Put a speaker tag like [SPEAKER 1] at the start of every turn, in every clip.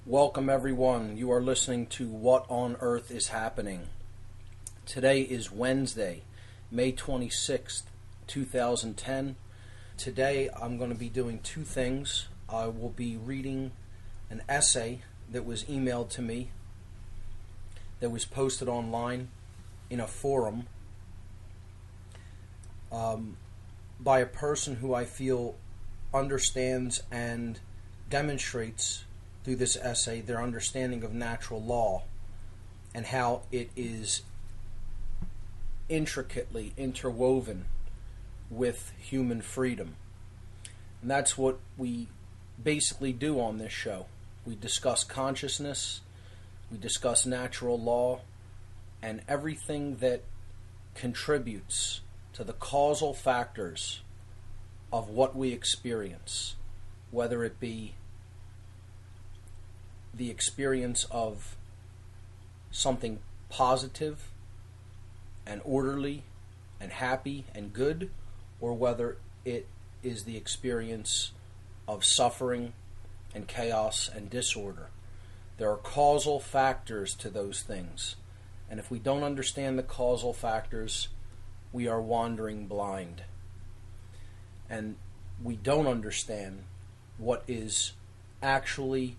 [SPEAKER 1] Welcome everyone. You are listening to What on Earth is Happening. Today is Wednesday, May 26th, 2010. Today I'm going to be doing two things. I will be reading an essay that was emailed to me that was posted online in a forum by a person who I feel understands and demonstrates through this essay their understanding of natural law and how it is intricately interwoven with human freedom. And that's what we basically do on this show. We discuss consciousness, we discuss natural law, and everything that contributes to the causal factors of what we experience, whether it be the experience of something positive and orderly and happy and good, or whether it is the experience of suffering and chaos and disorder. There are causal factors to those things, and if we don't understand the causal factors, we are wandering blind, and we don't understand what is actually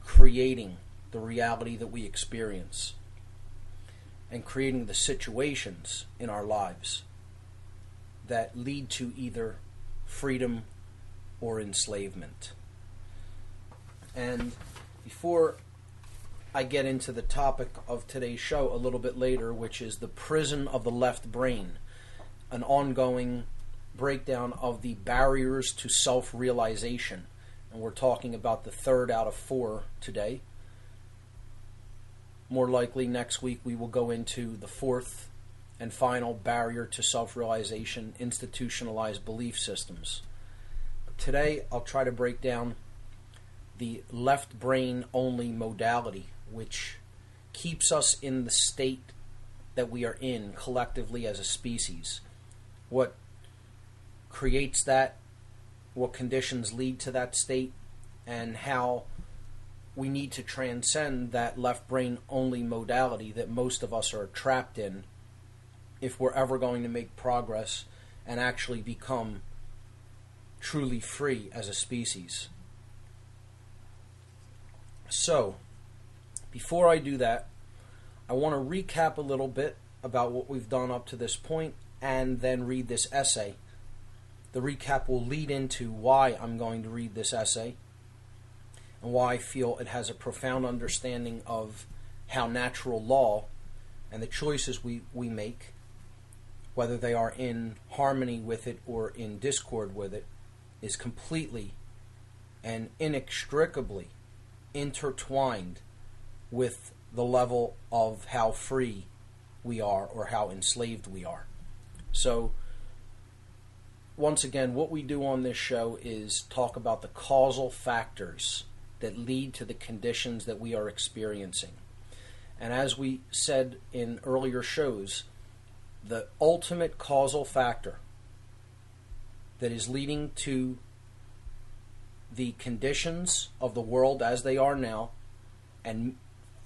[SPEAKER 1] creating the reality that we experience and creating the situations in our lives that lead to either freedom or enslavement. And before I get into the topic of today's show a little bit later, which is the prison of the left brain, an ongoing breakdown of the barriers to self-realization. And we're talking about the third out of 4 today. More likely next week we will go into the fourth and final barrier to self-realization, institutionalized belief systems. But today I'll try to break down the left brain only modality, which keeps us in the state that we are in collectively as a species. What creates that, what conditions lead to that state, and how we need to transcend that left brain only modality that most of us are trapped in if we're ever going to make progress and actually become truly free as a species. So, before I do that, I want to recap a little bit about what we've done up to this point and then read this essay. The recap will lead into why I'm going to read this essay and why I feel it has a profound understanding of how natural law and the choices we make, whether they are in harmony with it or in discord with it, is completely and inextricably intertwined with the level of how free we are or how enslaved we are. So, once again, what we do on this show is talk about the causal factors that lead to the conditions that we are experiencing. And as we said in earlier shows, the ultimate causal factor that is leading to the conditions of the world as they are now and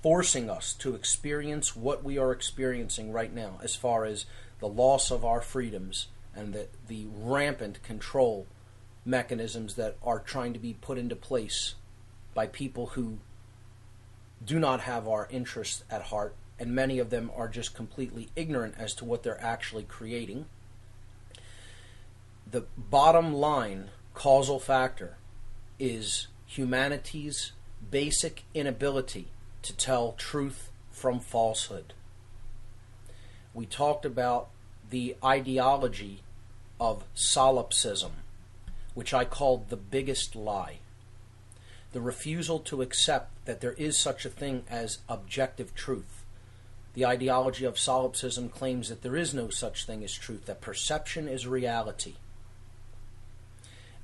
[SPEAKER 1] forcing us to experience what we are experiencing right now as far as the loss of our freedoms and the rampant control mechanisms that are trying to be put into place by people who do not have our interests at heart, and many of them are just completely ignorant as to what they're actually creating. The bottom line causal factor is humanity's basic inability to tell truth from falsehood. We talked about the ideology of solipsism, which I called the biggest lie. The refusal to accept that there is such a thing as objective truth. The ideology of solipsism claims that there is no such thing as truth, that perception is reality.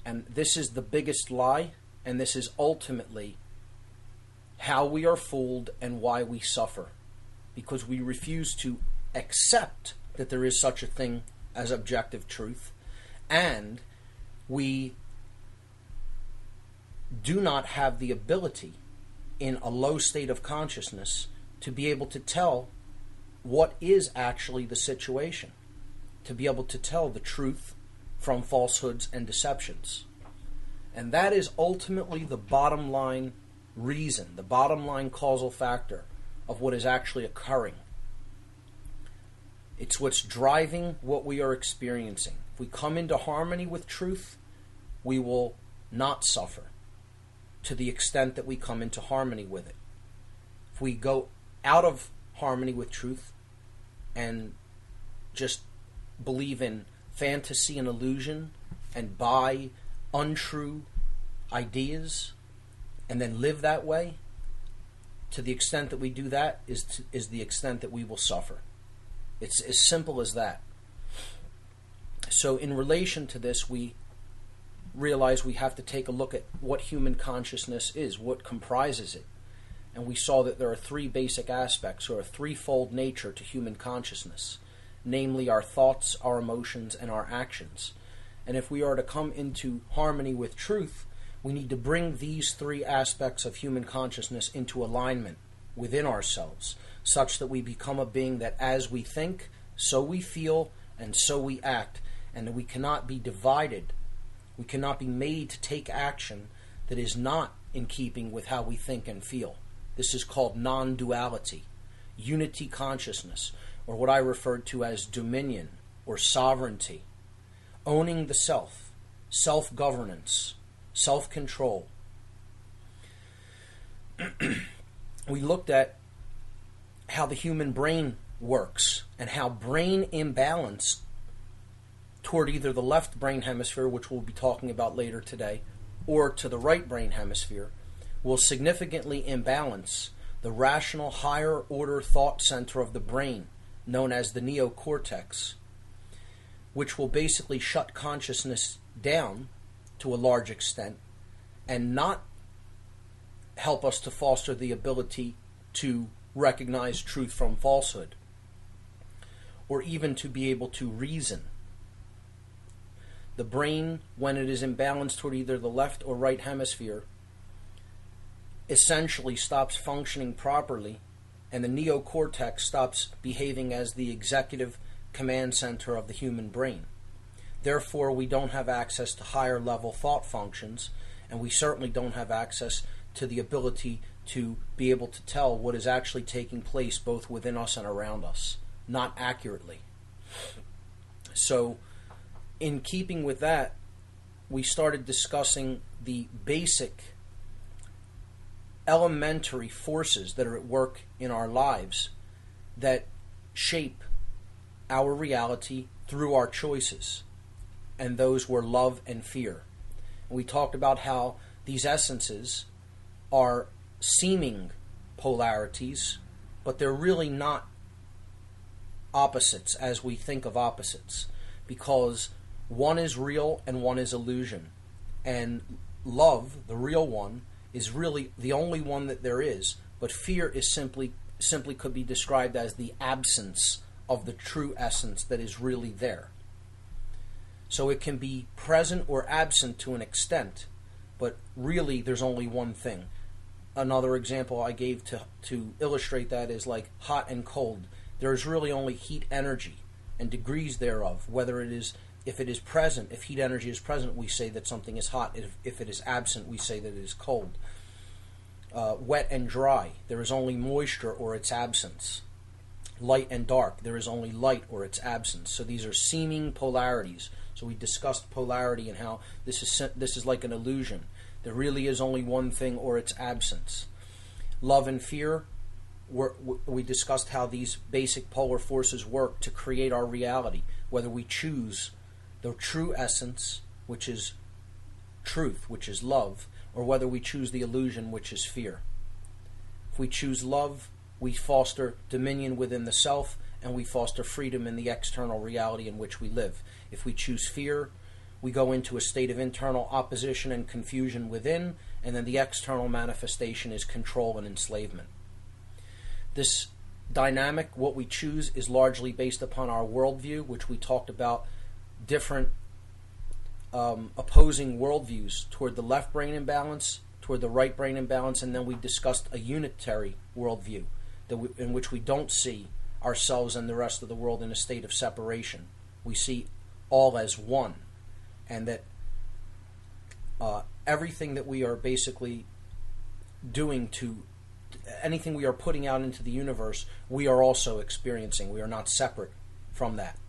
[SPEAKER 1] And this is the biggest lie, and this is ultimately how we are fooled and why we suffer, because we refuse to accept that there is such a thing as objective truth, and we do not have the ability in a low state of consciousness to be able to tell what is actually the situation, to be able to tell the truth from falsehoods and deceptions. And that is ultimately the bottom line reason, the bottom line causal factor of what is actually occurring. It's what's driving what we are experiencing. If we come into harmony with truth, we will not suffer to the extent that we come into harmony with it. If we go out of harmony with truth and just believe in fantasy and illusion and buy untrue ideas and then live that way, to the extent that we do that is the extent that we will suffer. It's as simple as that. So in relation to this, we realize we have to take a look at what human consciousness is, what comprises it. And we saw that there are three basic aspects, or a threefold nature to human consciousness, namely our thoughts, our emotions, and our actions. And if we are to come into harmony with truth, we need to bring these three aspects of human consciousness into alignment within ourselves, such that we become a being that as we think, so we feel, and so we act, and that we cannot be divided. We cannot be made to take action that is not in keeping with how we think and feel. This is called non-duality, unity consciousness, or what I referred to as dominion or sovereignty, owning the self, self-governance, self-control. We looked at how the human brain works and how brain imbalance toward either the left brain hemisphere, which we'll be talking about later today, or to the right brain hemisphere, will significantly imbalance the rational higher order thought center of the brain, known as the neocortex, which will basically shut consciousness down to a large extent and not help us to foster the ability to recognize truth from falsehood, or even to be able to reason. The brain, when it is imbalanced toward either the left or right hemisphere, essentially stops functioning properly, and the neocortex stops behaving as the executive command center of the human brain. Therefore, we don't have access to higher level thought functions, and we certainly don't have access to the ability to be able to tell what is actually taking place both within us and around us, not accurately. So, in keeping with that, we started discussing the basic elementary forces that are at work in our lives that shape our reality through our choices, and those were love and fear. And we talked about how these essences are seeming polarities, but they're really not opposites as we think of opposites, because one is real and one is illusion. And love, the real one, is really the only one that there is, but fear is simply could be described as the absence of the true essence that is really there. So it can be present or absent to an extent, but really there's only one thing. Another example I gave to illustrate that is like hot and cold. There is really only heat energy and degrees thereof. Whether it is, if it is present, if heat energy is present, we say that something is hot. If it is absent, we say that it is cold. Wet and dry, there is only moisture or its absence. Light and dark, there is only light or its absence. So these are seeming polarities. So we discussed polarity and how this is like an illusion. There really is only one thing or its absence. Love and fear, we discussed how these basic polar forces work to create our reality, whether we choose the true essence, which is truth, which is love, or whether we choose the illusion, which is fear. If we choose love, we foster dominion within the self, and we foster freedom in the external reality in which we live. If we choose fear, we go into a state of internal opposition and confusion within, and then the external manifestation is control and enslavement. This dynamic, what we choose, is largely based upon our worldview, which we talked about different opposing worldviews toward the left brain imbalance, toward the right brain imbalance, and then we discussed a unitary worldview in which we don't see ourselves and the rest of the world in a state of separation. We see all as one, and that everything that we are basically doing anything we are putting out into the universe, we are also experiencing. We are not separate from that.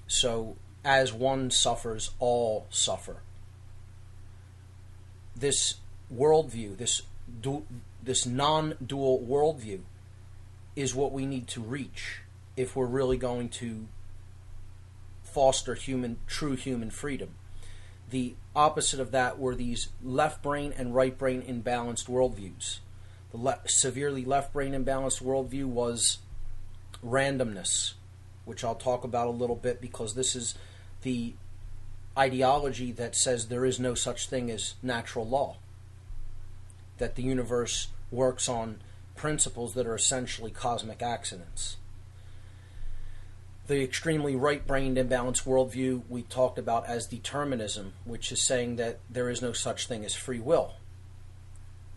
[SPEAKER 1] So, as one suffers, all suffer. This worldview, this non-dual worldview, is what we need to reach if we're really going to foster true human freedom. The opposite of that were these left brain and right brain imbalanced worldviews. The severely left brain imbalanced worldview was randomness, which I'll talk about a little bit, because this is the ideology that says there is no such thing as natural law, that the universe works on principles that are essentially cosmic accidents. The extremely right-brained imbalanced worldview we talked about as determinism, which is saying that there is no such thing as free will,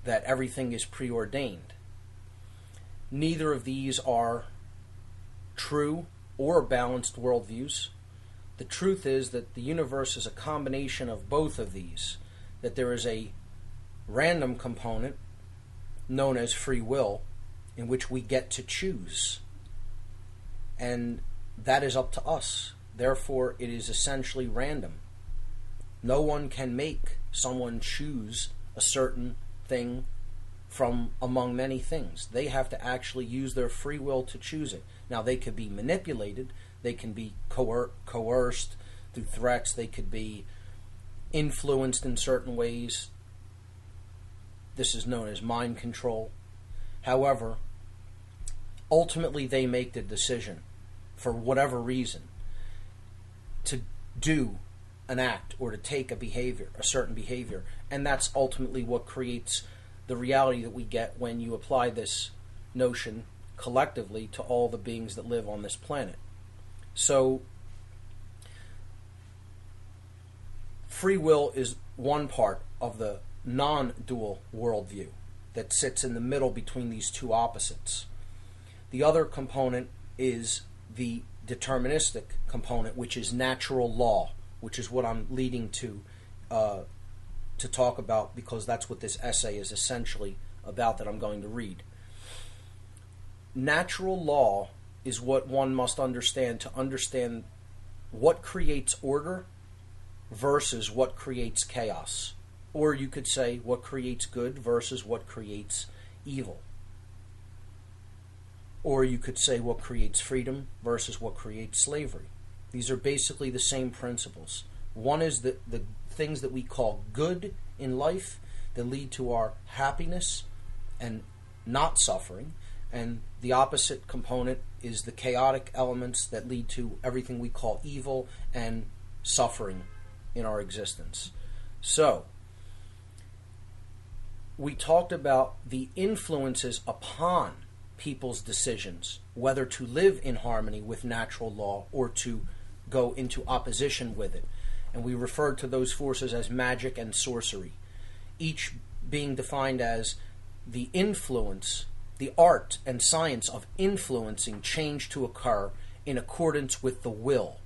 [SPEAKER 1] that everything is preordained. Neither of these are true or balanced worldviews. The truth is that the universe is a combination of both of these, that there is a random component known as free will in which we get to choose, and that is up to us. Therefore, it is essentially random. No one can make someone choose a certain thing from among many things. They have to actually use their free will to choose it. Now, they could be manipulated, they can be coerced through threats, they could be influenced in certain ways. This is known as mind control. However, ultimately they make the decision, for whatever reason, to do an act or to take a certain behavior. And that's ultimately what creates the reality that we get when you apply this notion collectively to all the beings that live on this planet. So, free will is one part of the non-dual worldview that sits in the middle between these two opposites. The other component is the deterministic component, which is natural law, which is what I'm leading to talk about, because that's what this essay is essentially about that I'm going to read. Natural law is what one must understand to understand what creates order versus what creates chaos. Or you could say what creates good versus what creates evil. Or you could say what creates freedom versus what creates slavery. These are basically the same principles. One is the things that we call good in life that lead to our happiness and not suffering. And the opposite component is the chaotic elements that lead to everything we call evil and suffering in our existence. So, we talked about the influences upon people's decisions, whether to live in harmony with natural law or to go into opposition with it. And we referred to those forces as magic and sorcery, each being defined as the influence, the art and science of influencing change to occur in accordance with the will.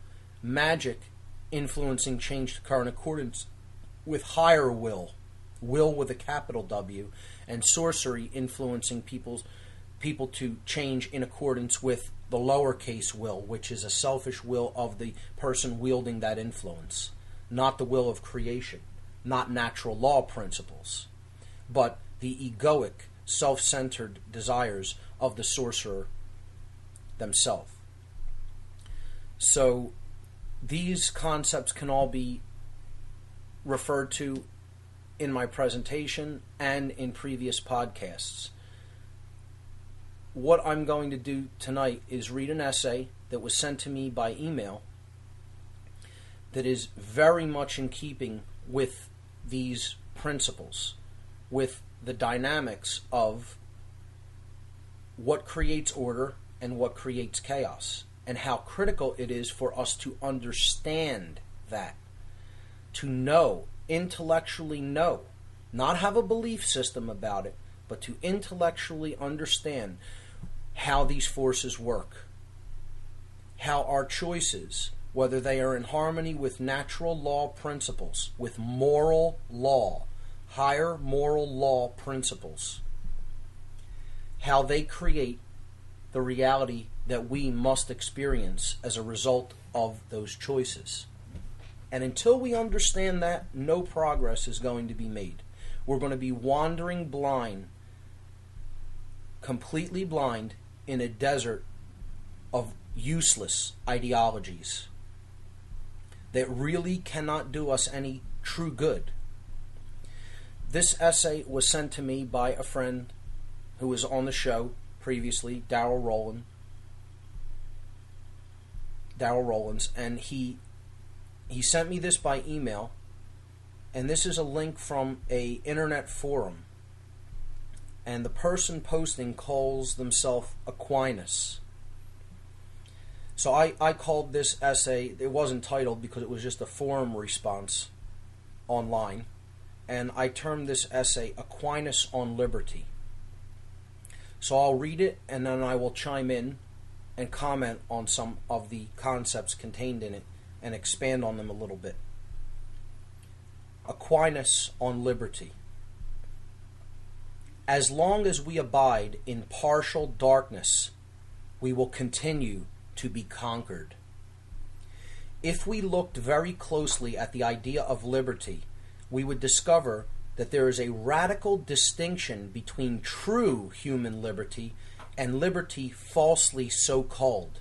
[SPEAKER 1] Magic influencing change to occur in accordance with higher will with a capital W, and sorcery influencing people to change in accordance with the lowercase will, which is a selfish will of the person wielding that influence, not the will of creation, not natural law principles, but the egoic, self-centered desires of the sorcerer themselves. So these concepts can all be referred to in my presentation and in previous podcasts. What I'm going to do tonight is read an essay that was sent to me by email that is very much in keeping with these principles, with the dynamics of what creates order and what creates chaos, and how critical it is for us to understand that, to know, intellectually know, not have a belief system about it, but to intellectually understand how these forces work, how our choices, whether they are in harmony with natural law principles, with moral law, higher moral law principles, how they create the reality that we must experience as a result of those choices. And until we understand that, no progress is going to be made. We're going to be wandering blind, completely blind, in a desert of useless ideologies that really cannot do us any true good. This essay was sent to me by a friend who was on the show previously, Darrell Rollins, and he sent me this by email, and this is a link from a internet forum, and the person posting calls themselves Aquinas. So I called this essay, it wasn't titled because it was just a forum response online, and I termed this essay Aquinas on Liberty. So I'll read it, and then I will chime in and comment on some of the concepts contained in it and expand on them a little bit. Aquinas on Liberty. As long as we abide in partial darkness, we will continue to be conquered. If we looked very closely at the idea of liberty, we would discover that there is a radical distinction between true human liberty and liberty falsely so called.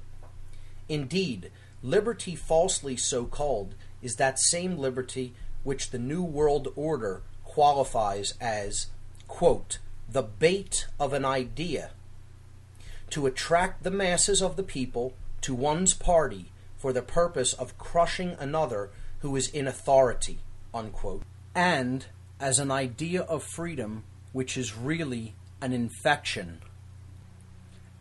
[SPEAKER 1] Indeed, liberty falsely so called is that same liberty which the New World Order qualifies as, quote, the bait of an idea to attract the masses of the people to one's party for the purpose of crushing another who is in authority, unquote, and as an idea of freedom which is really an infection,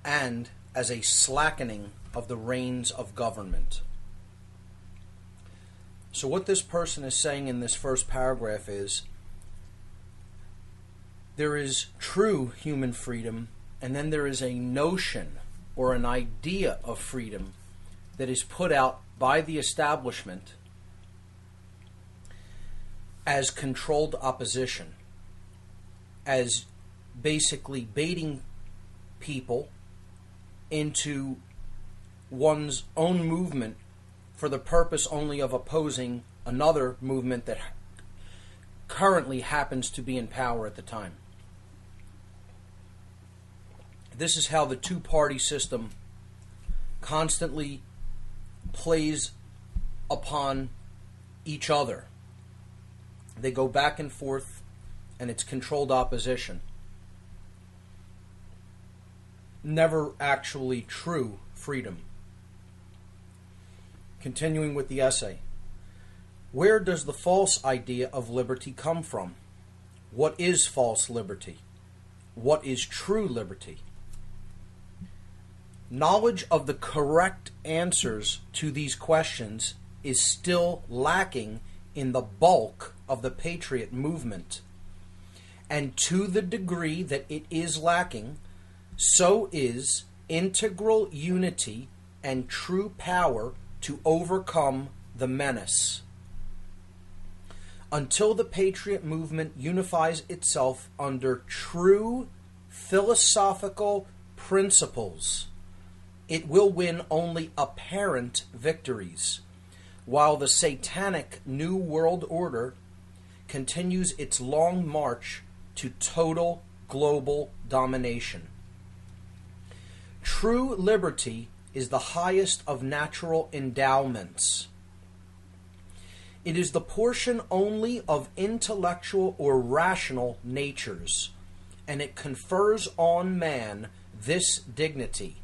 [SPEAKER 1] and as a slackening of the reins of government. So what this person is saying in this first paragraph is there is true human freedom, and then there is a notion or an idea of freedom that is put out by the establishment as controlled opposition, as basically baiting people into one's own movement for the purpose only of opposing another movement that currently happens to be in power at the time. This is how the two-party system constantly plays upon each other. They go back and forth, and it's controlled opposition. Never actually true freedom. Continuing with the essay. Where does the false idea of liberty come from? What is false liberty? What is true liberty? Knowledge of the correct answers to these questions is still lacking in the bulk of the patriot movement. And to the degree that it is lacking, so is integral unity and true power to overcome the menace. Until the patriot movement unifies itself under true philosophical principles, it will win only apparent victories, while the satanic New World Order continues its long march to total global domination. True liberty is the highest of natural endowments. It is the portion only of intellectual or rational natures, and it confers on man this dignity,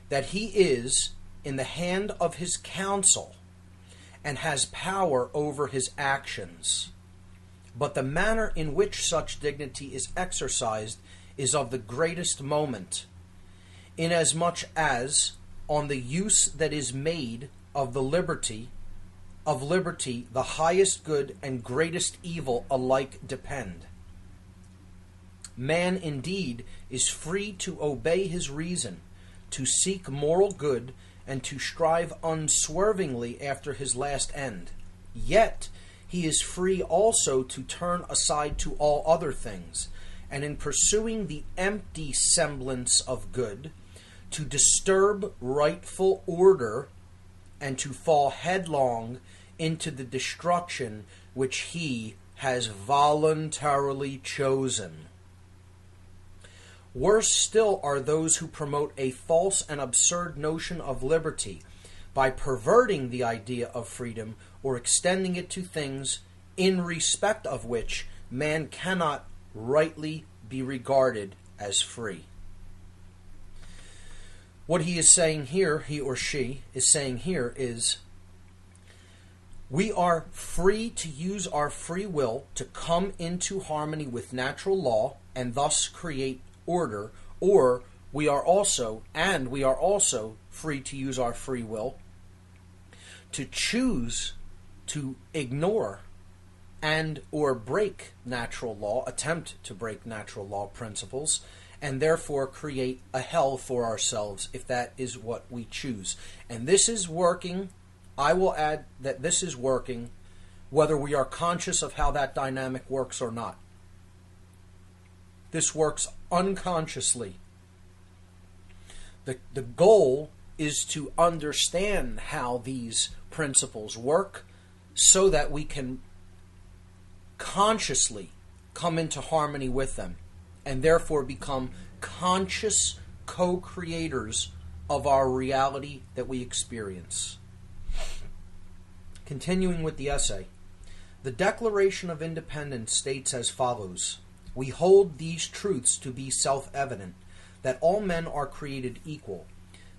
[SPEAKER 1] that he is in the hand of his counsel and has power over his actions. But the manner in which such dignity is exercised is of the greatest moment, inasmuch as, on the use that is made of the liberty of liberty the highest good and greatest evil alike depend. Man indeed is free to obey his reason, to seek moral good, and to strive unswervingly after his last end. Yet he is free also to turn aside to all other things, and in pursuing the empty semblance of good, to disturb rightful order, and to fall headlong into the destruction which he has voluntarily chosen. Worse still are those who promote a false and absurd notion of liberty by perverting the idea of freedom or extending it to things in respect of which man cannot rightly be regarded as free. What he is saying here, he or she is saying here, is we are free to use our free will to come into harmony with natural law and thus create order, or we are also free to use our free will to choose to ignore and or break natural law, attempt to break natural law principles, and therefore create a hell for ourselves if that is what we choose. And this is working, I will add that this is working whether we are conscious of how that dynamic works or not. This works unconsciously. The goal is to understand how these principles work so that we can consciously come into harmony with them and therefore become conscious co-creators of our reality that we experience. Continuing with the essay, the Declaration of Independence states as follows: we hold these truths to be self-evident, that all men are created equal,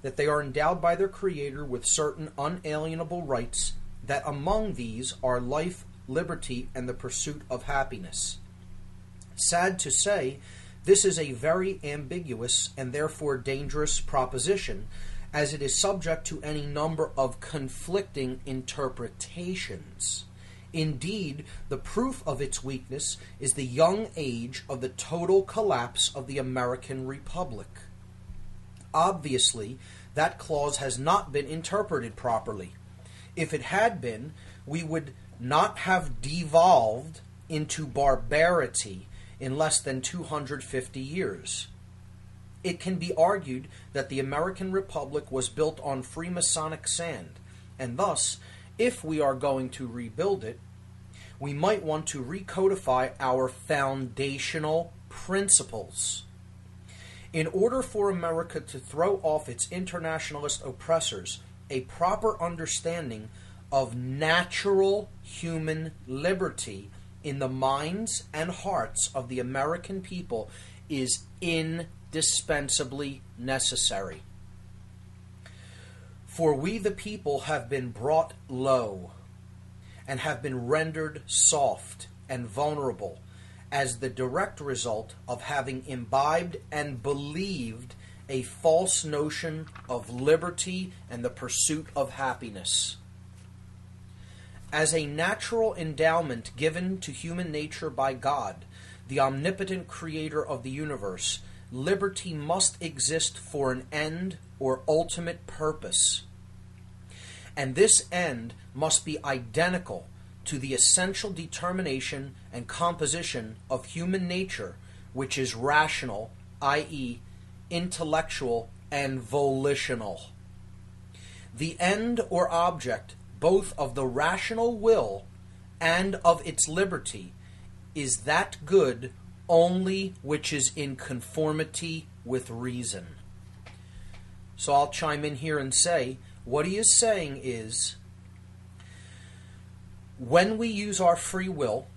[SPEAKER 1] that they are endowed by their Creator with certain unalienable rights, that among these are life, liberty, and the pursuit of happiness. Sad to say, this is a very ambiguous and therefore dangerous proposition, as it is subject to any number of conflicting interpretations. Indeed, the proof of its weakness is the young age of the total collapse of the American Republic. Obviously, that clause has not been interpreted properly. If it had been, we would not have devolved into barbarity in less than 250 years. It can be argued that the American Republic was built on Freemasonic sand, and thus, if we are going to rebuild it, we might want to recodify our foundational principles. In order for America to throw off its internationalist oppressors, a proper understanding of natural human liberty in the minds and hearts of the American people is indispensably necessary. For we the people have been brought low and have been rendered soft and vulnerable as the direct result of having imbibed and believed a false notion of liberty and the pursuit of happiness. As a natural endowment given to human nature by God, the omnipotent creator of the universe, liberty must exist for an end or ultimate purpose. And this end must be identical to the essential determination and composition of human nature, which is rational, i.e., intellectual and volitional. The end or object, both of the rational will and of its liberty, is that good only which is in conformity with reason. So I'll chime in here and say, what he is saying is, when we use our free will,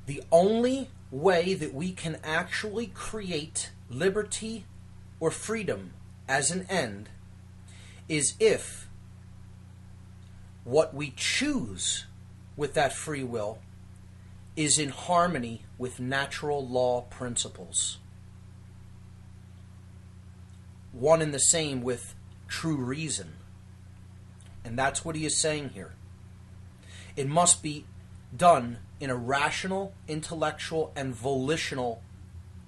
[SPEAKER 1] the only way that we can actually create liberty or freedom as an end is if what we choose with that free will is in harmony with natural law principles. One and the same with true reason. And that's what he is saying here. It must be done in a rational, intellectual, and volitional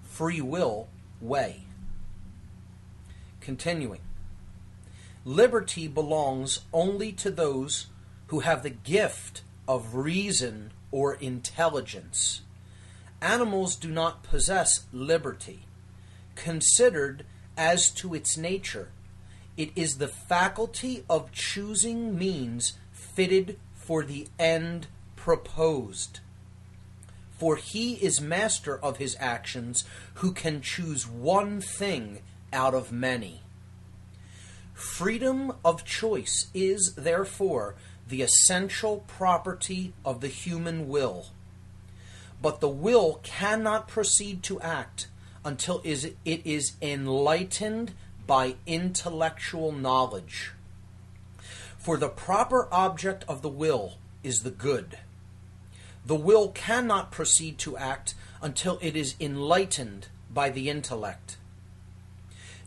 [SPEAKER 1] free will way. Continuing. Liberty belongs only to those who have the gift of reason or intelligence. Animals do not possess liberty. Considered as to its nature, it is the faculty of choosing means fitted for the end proposed. For he is master of his actions who can choose one thing out of many. Freedom of choice is, therefore, the essential property of the human will. But the will cannot proceed to act until it is enlightened by intellectual knowledge. For the proper object of the will is the good. The will cannot proceed to act until it is enlightened by the intellect.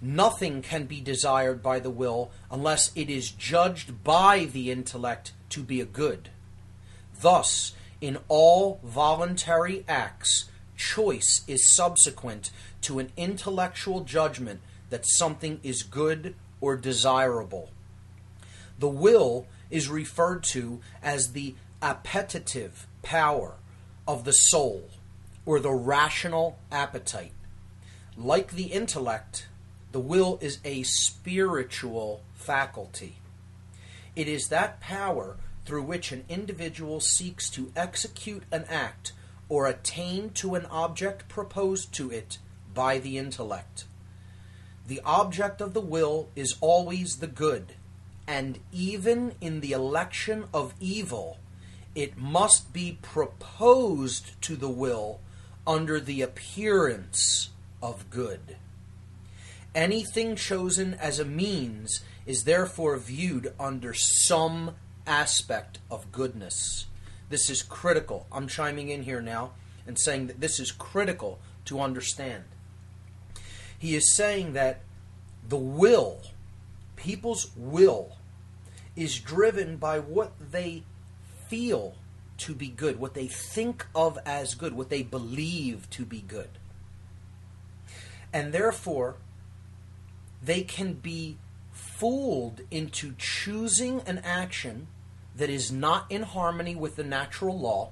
[SPEAKER 1] Nothing can be desired by the will unless it is judged by the intellect to be a good. Thus, in all voluntary acts, choice is subsequent to an intellectual judgment that something is good or desirable. The will is referred to as the appetitive power of the soul, or the rational appetite. Like the intellect, the will is a spiritual faculty. It is that power through which an individual seeks to execute an act or attain to an object proposed to it by the intellect. The object of the will is always the good, and even in the election of evil, it must be proposed to the will under the appearance of good. Anything chosen as a means is therefore viewed under some aspect of goodness. This is critical. I'm chiming in here now and saying that this is critical to understand. He is saying that the will, people's will, is driven by what they feel to be good, what they think of as good, what they believe to be good. And therefore, they can be fooled into choosing an action that is not in harmony with the natural law,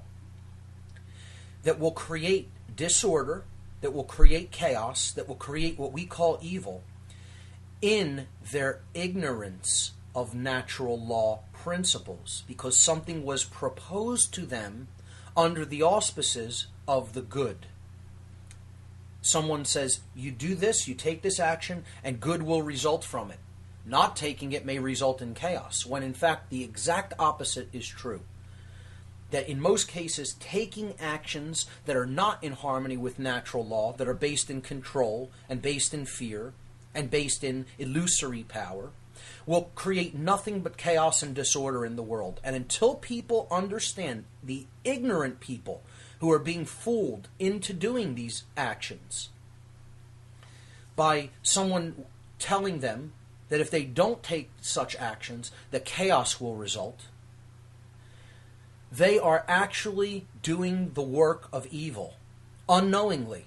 [SPEAKER 1] that will create disorder, that will create chaos, that will create what we call evil, in their ignorance of natural law principles, because something was proposed to them under the auspices of the good. Someone says, you do this, you take this action, and good will result from it. Not taking it may result in chaos, when in fact the exact opposite is true. That in most cases, taking actions that are not in harmony with natural law, that are based in control and based in fear and based in illusory power, will create nothing but chaos and disorder in the world. And until people understand, the ignorant people who are being fooled into doing these actions by someone telling them that if they don't take such actions, that chaos will result, they are actually doing the work of evil unknowingly,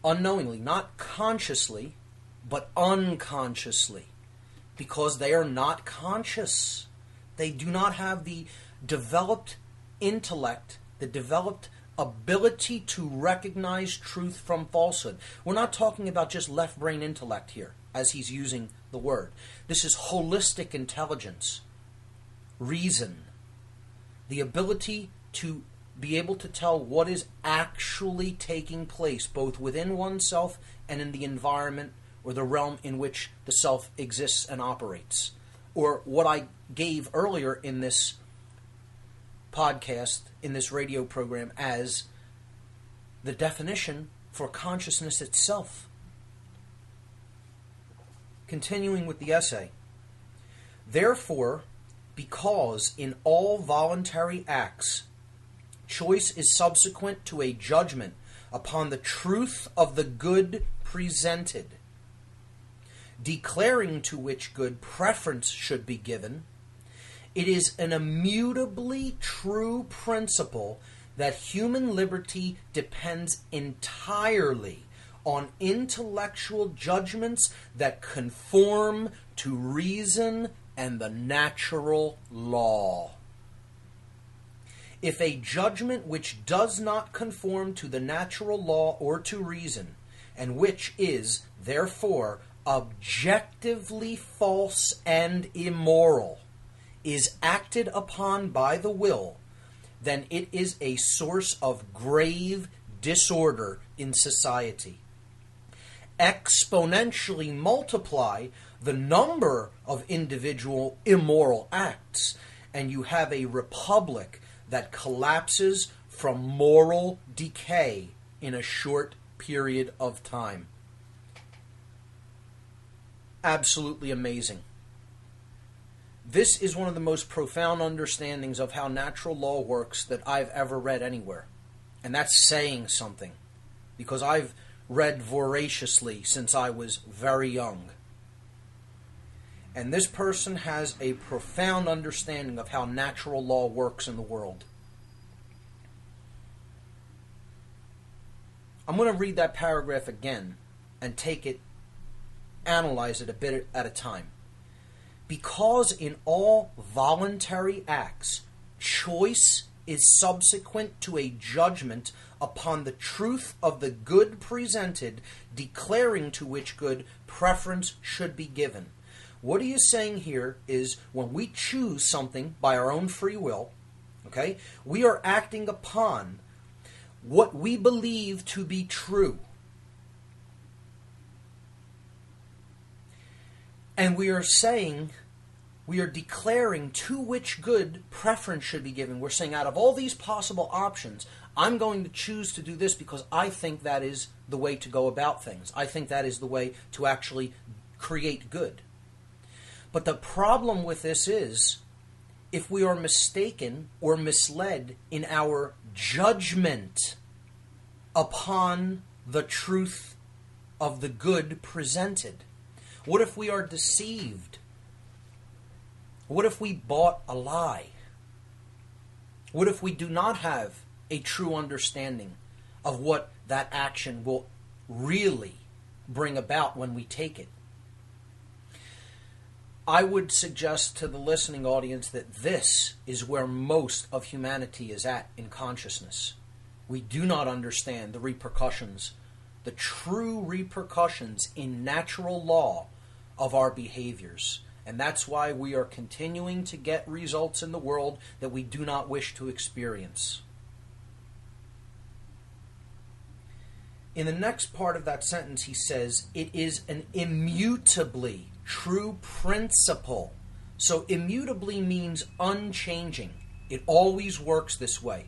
[SPEAKER 1] not consciously, but unconsciously, because they are not conscious. They do not have the developed intellect, the developed ability to recognize truth from falsehood. We're not talking about just left brain intellect here, as he's using the word. This is holistic intelligence, reason, the ability to be able to tell what is actually taking place, both within oneself and in the environment or the realm in which the self exists and operates. Or what I gave earlier in this podcast, in this radio program, as the definition for consciousness itself. Continuing with the essay. Therefore, because in all voluntary acts, choice is subsequent to a judgment upon the truth of the good presented, declaring to which good preference should be given, It is an immutably true principle that human liberty depends entirely on intellectual judgments that conform to reason and the natural law. If a judgment which does not conform to the natural law or to reason, and which is, therefore, objectively false and immoral, is acted upon by the will, then it is a source of grave disorder in society. Exponentially multiply the number of individual immoral acts, and you have a republic that collapses from moral decay in a short period of time. Absolutely amazing. This is one of the most profound understandings of how natural law works that I've ever read anywhere. And that's saying something, because I've read voraciously since I was very young. And this person has a profound understanding of how natural law works in the world. I'm going to read that paragraph again and analyze it a bit at a time. Because in all voluntary acts, choice is subsequent to a judgment upon the truth of the good presented, declaring to which good preference should be given. What he is saying here is when we choose something by our own free will, okay, we are acting upon what we believe to be true. And we are saying, we are declaring to which good preference should be given. We're saying out of all these possible options, I'm going to choose to do this because I think that is the way to go about things. I think that is the way to actually create good. But the problem with this is, if we are mistaken or misled in our judgment upon the truth of the good presented, what if we are deceived? What if we bought a lie? What if we do not have a true understanding of what that action will really bring about when we take it? I would suggest to the listening audience that this is where most of humanity is at in consciousness. We do not understand the repercussions, the true repercussions in natural law of our behaviors. And that's why we are continuing to get results in the world that we do not wish to experience. In the next part of that sentence, he says, it is an immutably true principle. So immutably means unchanging. It always works this way.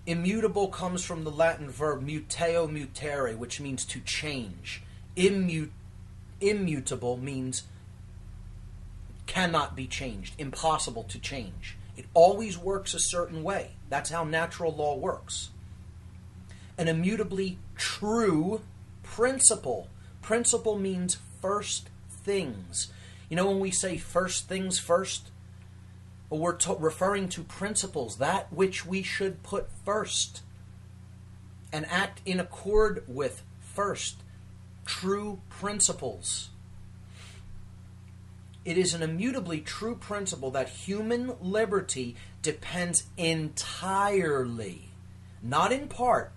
[SPEAKER 1] Immutable comes from the Latin verb muteo mutere, which means to change. Immutable means cannot be changed, impossible to change. It always works a certain way. That's how natural law works. An immutably true principle. Principle means first things. You know when we say first things first? Well, we're referring to principles, that which we should put first and act in accord with first. True principles. It is an immutably true principle that human liberty depends entirely, not in part,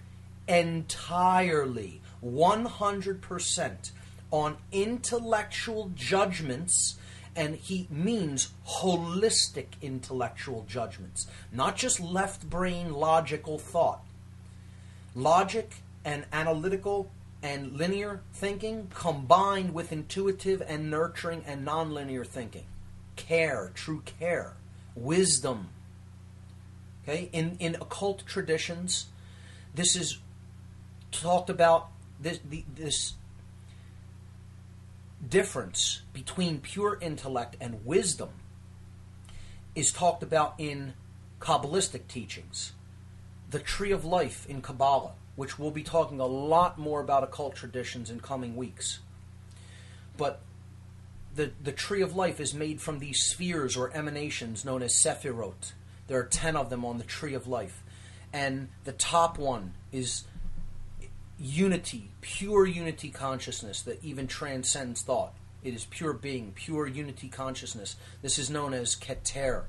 [SPEAKER 1] entirely, 100% on intellectual judgments, and he means holistic intellectual judgments, not just left brain logical thought. Logic and analytical and linear thinking combined with intuitive and nurturing and nonlinear thinking. Care, true care, wisdom. Okay? In occult traditions, this is talked about, this difference between pure intellect and wisdom is talked about in Kabbalistic teachings. The tree of life in Kabbalah, which we'll be talking a lot more about occult traditions in coming weeks. But the tree of life is made from these spheres or emanations known as sephirot. There are 10 of them on the tree of life. And the top one is unity, pure unity consciousness that even transcends thought. It is pure being, pure unity consciousness. This is known as Keter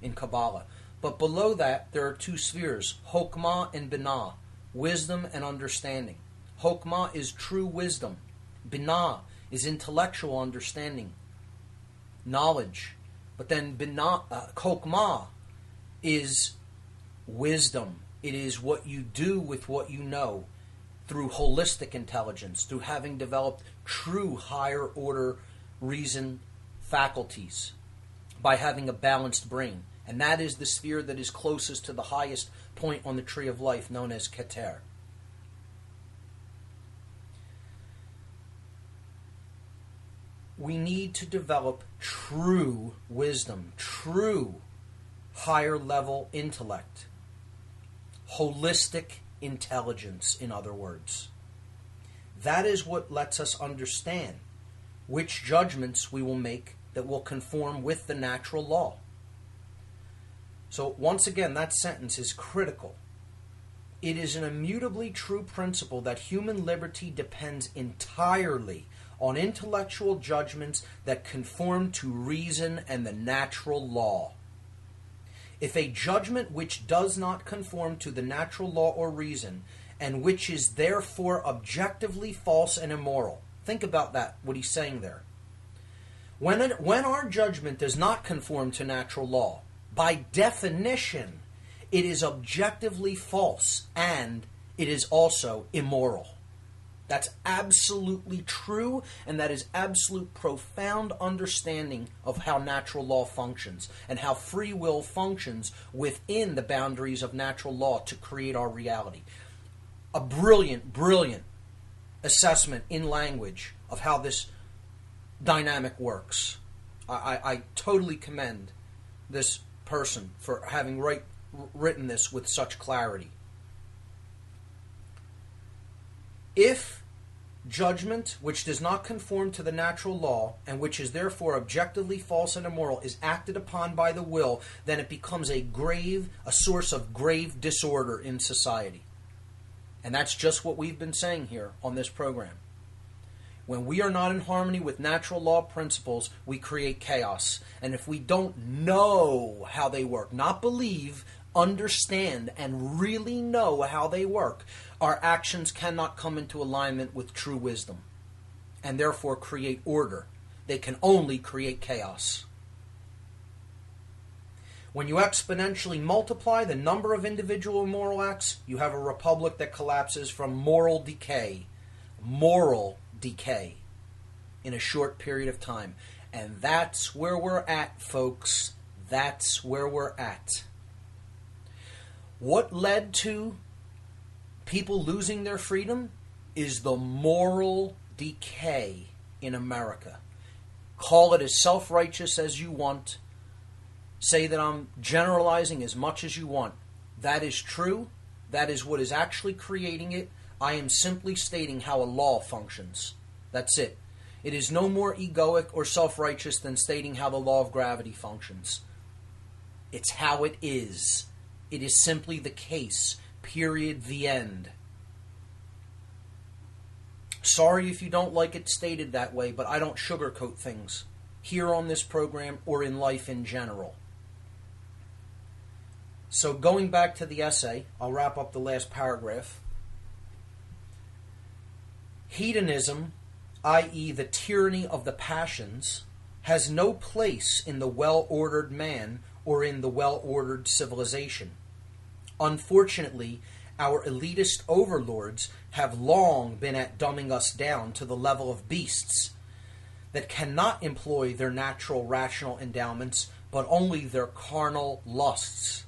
[SPEAKER 1] in Kabbalah. But below that, there are 2 spheres, Chokmah and Binah, wisdom and understanding. Chokmah is true wisdom. Binah is intellectual understanding, knowledge. But then Chokmah is wisdom. It is what you do with what you know through holistic intelligence, through having developed true higher order reason faculties, by having a balanced brain. And that is the sphere that is closest to the highest point on the tree of life, known as Keter. We need to develop true wisdom, true higher level intellect, holistic intelligence, in other words. That is what lets us understand which judgments we will make that will conform with the natural law. So once again, that sentence is critical. It is an immutably true principle that human liberty depends entirely on intellectual judgments that conform to reason and the natural law. If a judgment which does not conform to the natural law or reason, and which is therefore objectively false and immoral. Think about that, what he's saying there. When our judgment does not conform to natural law, by definition, it is objectively false and it is also immoral. That's absolutely true, and that is absolute profound understanding of how natural law functions and how free will functions within the boundaries of natural law to create our reality. A brilliant, brilliant assessment in language of how this dynamic works. I totally commend this person for having written this with such clarity. If judgment which does not conform to the natural law and which is therefore objectively false and immoral is acted upon by the will, then it becomes a source of grave disorder in society. And that's just what we've been saying here on this program. When we are not in harmony with natural law principles, we create chaos. And if we don't know how they work, not believe, understand, and really know how they work, our actions cannot come into alignment with true wisdom and therefore create order. They can only create chaos. When you exponentially multiply the number of individual moral acts, you have a republic that collapses from moral decay in a short period of time. And that's where we're at, folks. That's where we're at. What led to people losing their freedom is the moral decay in America. Call it as self-righteous as you want. Say that I'm generalizing as much as you want. That is true. That is what is actually creating it. I am simply stating how a law functions. That's it. It is no more egoic or self-righteous than stating how the law of gravity functions. It's how it is. It is simply the case. Period. The end. Sorry if you don't like it stated that way, but I don't sugarcoat things here on this program or in life in general. So going back to the essay, I'll wrap up the last paragraph. Hedonism, i.e. the tyranny of the passions, has no place in the well-ordered man or in the well-ordered civilization. Unfortunately, our elitist overlords have long been at dumbing us down to the level of beasts that cannot employ their natural rational endowments, but only their carnal lusts.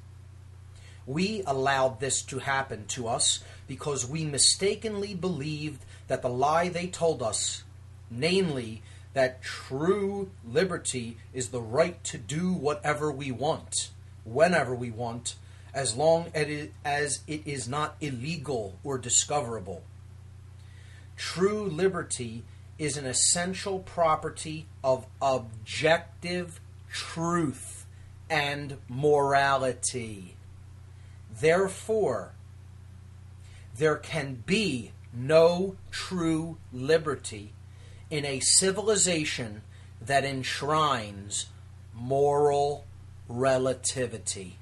[SPEAKER 1] We allowed this to happen to us because we mistakenly believed that the lie they told us, namely that true liberty is the right to do whatever we want, whenever we want, as long as it is not illegal or discoverable. True liberty is an essential property of objective truth and morality. Therefore, there can be no true liberty in a civilization that enshrines moral relativity.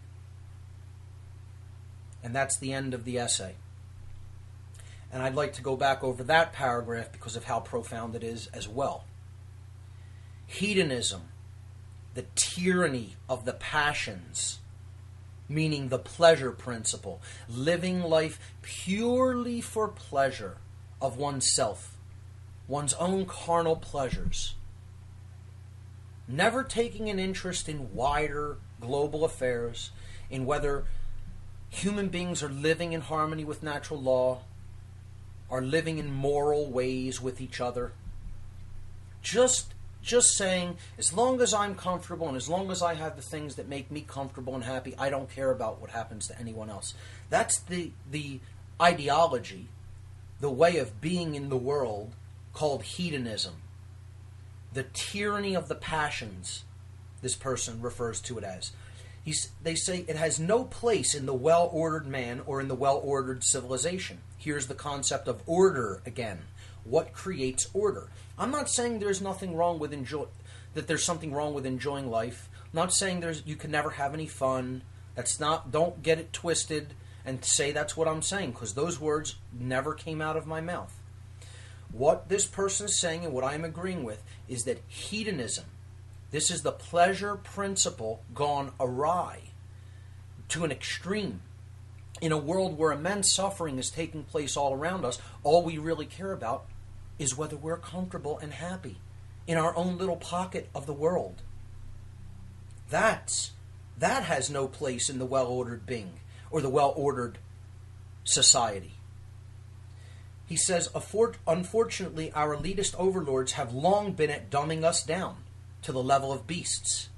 [SPEAKER 1] And that's the end of the essay. And I'd like to go back over that paragraph because of how profound it is as well. Hedonism, the tyranny of the passions, meaning the pleasure principle, living life purely for pleasure of oneself, one's own carnal pleasures, never taking an interest in wider global affairs, in whether human beings are living in harmony with natural law, are living in moral ways with each other. Just saying, as long as I'm comfortable and as long as I have the things that make me comfortable and happy, I don't care about what happens to anyone else. That's the ideology, the way of being in the world called hedonism. The tyranny of the passions, this person refers to it as. They say it has no place in the well-ordered man or in the well-ordered civilization. Here's the concept of order again. What creates order? I'm not saying there's nothing wrong with that there's something wrong with enjoying life. I'm not saying you can never have any fun. Don't get it twisted and say that's what I'm saying, because those words never came out of my mouth. What this person is saying and what I'm agreeing with is that hedonism, this is the pleasure principle gone awry to an extreme. In a world where immense suffering is taking place all around us, all we really care about is whether we're comfortable and happy in our own little pocket of the world. That has no place in the well-ordered being or the well-ordered society. He says, unfortunately, our elitist overlords have long been at dumbing us down to the level of beasts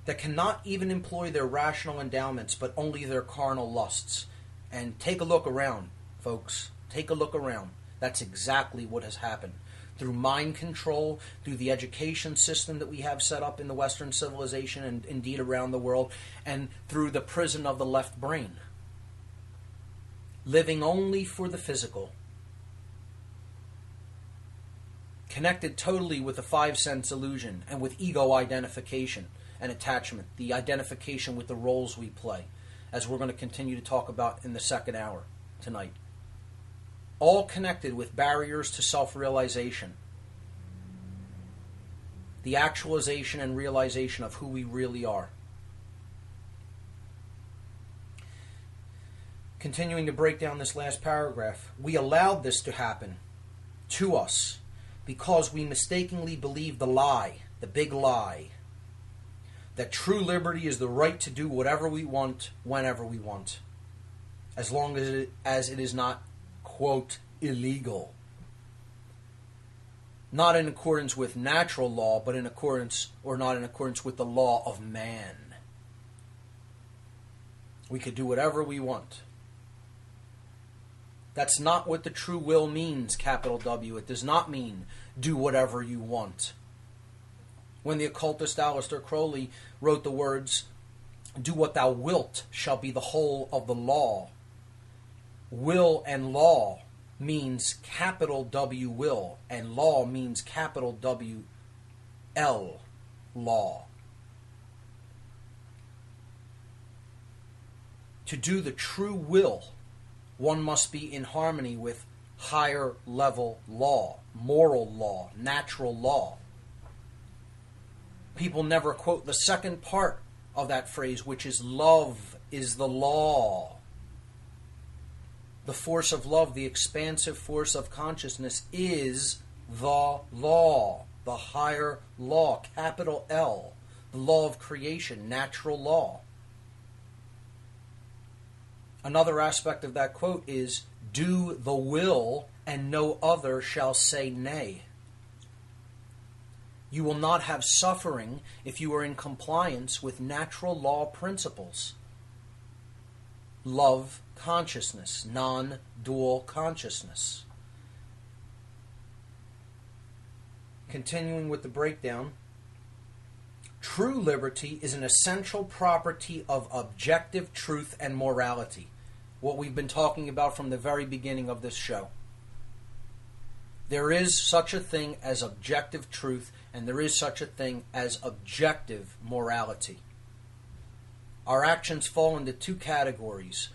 [SPEAKER 1] that cannot even employ their rational endowments, but only their carnal lusts. And take a look around, folks. Take a look around. That's exactly what has happened. Through mind control, through the education system that we have set up in the Western civilization and indeed around the world, and through the prison of the left brain. Living only for the physical. Connected totally with the five sense illusion and with ego identification and attachment, the identification with the roles we play, as we're going to continue to talk about in the second hour tonight. All connected with barriers to self-realization, the actualization and realization of who we really are. Continuing to break down this last paragraph, we allowed this to happen to us because we mistakenly believed the lie, the big lie, that true liberty is the right to do whatever we want, whenever we want, as long as it is not, quote, illegal. Not in accordance with natural law, but in accordance, or not in accordance with the law of man. We could do whatever we want. That's not what the true will means, capital W. It does not mean do whatever you want. When the occultist Aleister Crowley wrote the words, "Do what thou wilt shall be the whole of the law," will and law means capital W will, and law means capital W L, law. To do the true will, one must be in harmony with higher level law, moral law, natural law. People never quote the second part of that phrase, which is love is the law. The force of love, the expansive force of consciousness, is the law, the higher law, capital L, the law of creation, natural law. Another aspect of that quote is, do the will, and no other shall say nay. You will not have suffering if you are in compliance with natural law principles. Love consciousness, non-dual consciousness. continuing with the breakdown, true liberty is an essential property of objective truth and morality. What we've been talking about from the very beginning of this show. There is such a thing as objective truth, and there is such a thing as objective morality. Our actions fall into two categories.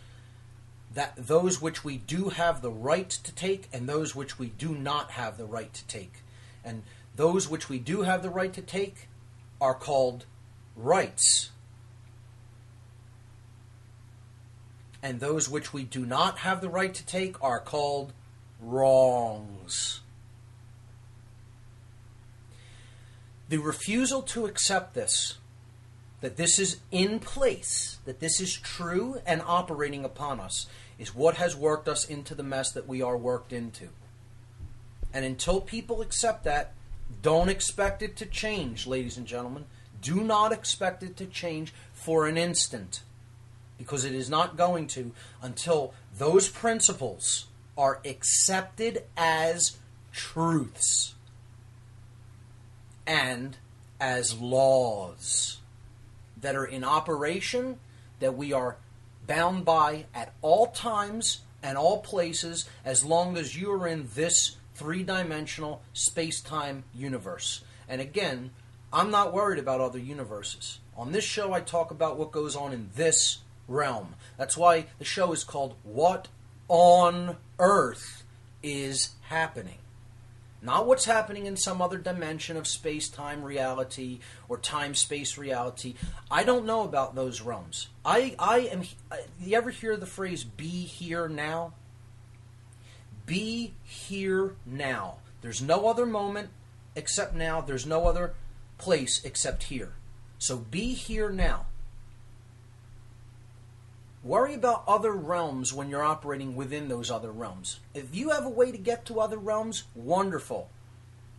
[SPEAKER 1] Those which we do have the right to take, and those which we do not have the right to take. And those which we do have the right to take are called rights. And those which we do not have the right to take are called wrongs. The refusal to accept this, that this is in place, that this is true and operating upon us, is what has worked us into the mess that we are worked into. And until people accept that, don't expect it to change, ladies and gentlemen. Do not expect it to change for an instant, because it is not going to until those principles are accepted as truths and as laws that are in operation, that we are bound by at all times and all places, as long as you are in this three-dimensional space-time universe. And again, I'm not worried about other universes. On this show, I talk about what goes on in this realm. That's why the show is called What on Earth is Happening. Not what's happening in some other dimension of space-time reality or time-space reality. I don't know about those realms. You ever hear the phrase, be here now? Be here now. There's no other moment except now. There's no other place except here. So be here now. Worry about other realms when you're operating within those other realms. If you have a way to get to other realms, wonderful.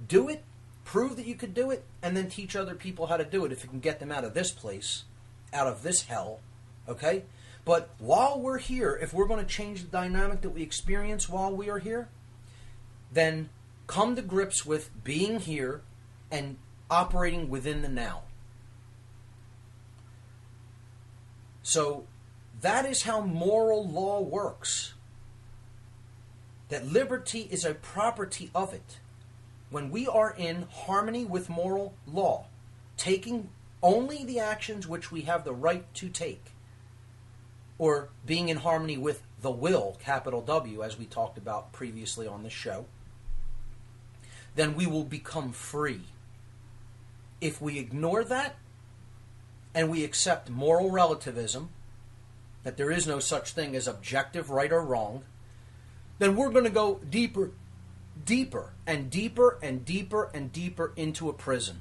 [SPEAKER 1] Do it, prove that you could do it, and then teach other people how to do it if you can get them out of this place, out of this hell, okay? But while we're here, if we're going to change the dynamic that we experience while we are here, then come to grips with being here and operating within the now. So that is how moral law works. That liberty is a property of it. When we are in harmony with moral law, taking only the actions which we have the right to take, or being in harmony with the will, capital W, as we talked about previously on this show, then we will become free. If we ignore that, and we accept moral relativism, that there is no such thing as objective right or wrong, then we're going to go deeper and deeper and deeper and deeper into a prison.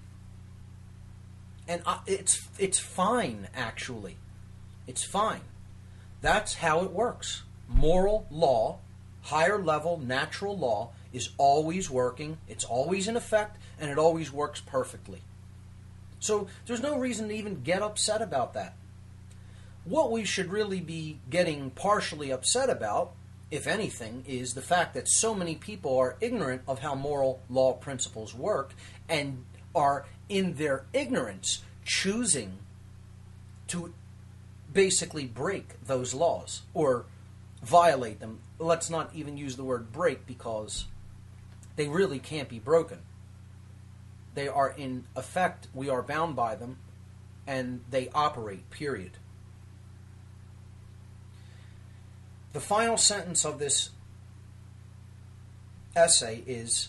[SPEAKER 1] And it's fine, actually. It's fine. That's how it works. Moral law, higher level natural law, is always working, it's always in effect, and it always works perfectly. So there's no reason to even get upset about that. What we should really be getting partially upset about, if anything, is the fact that so many people are ignorant of how moral law principles work and are, in their ignorance, choosing to basically break those laws or violate them. Let's not even use the word break, because they really can't be broken. They are in effect, we are bound by them, and they operate, period. The final sentence of this essay is,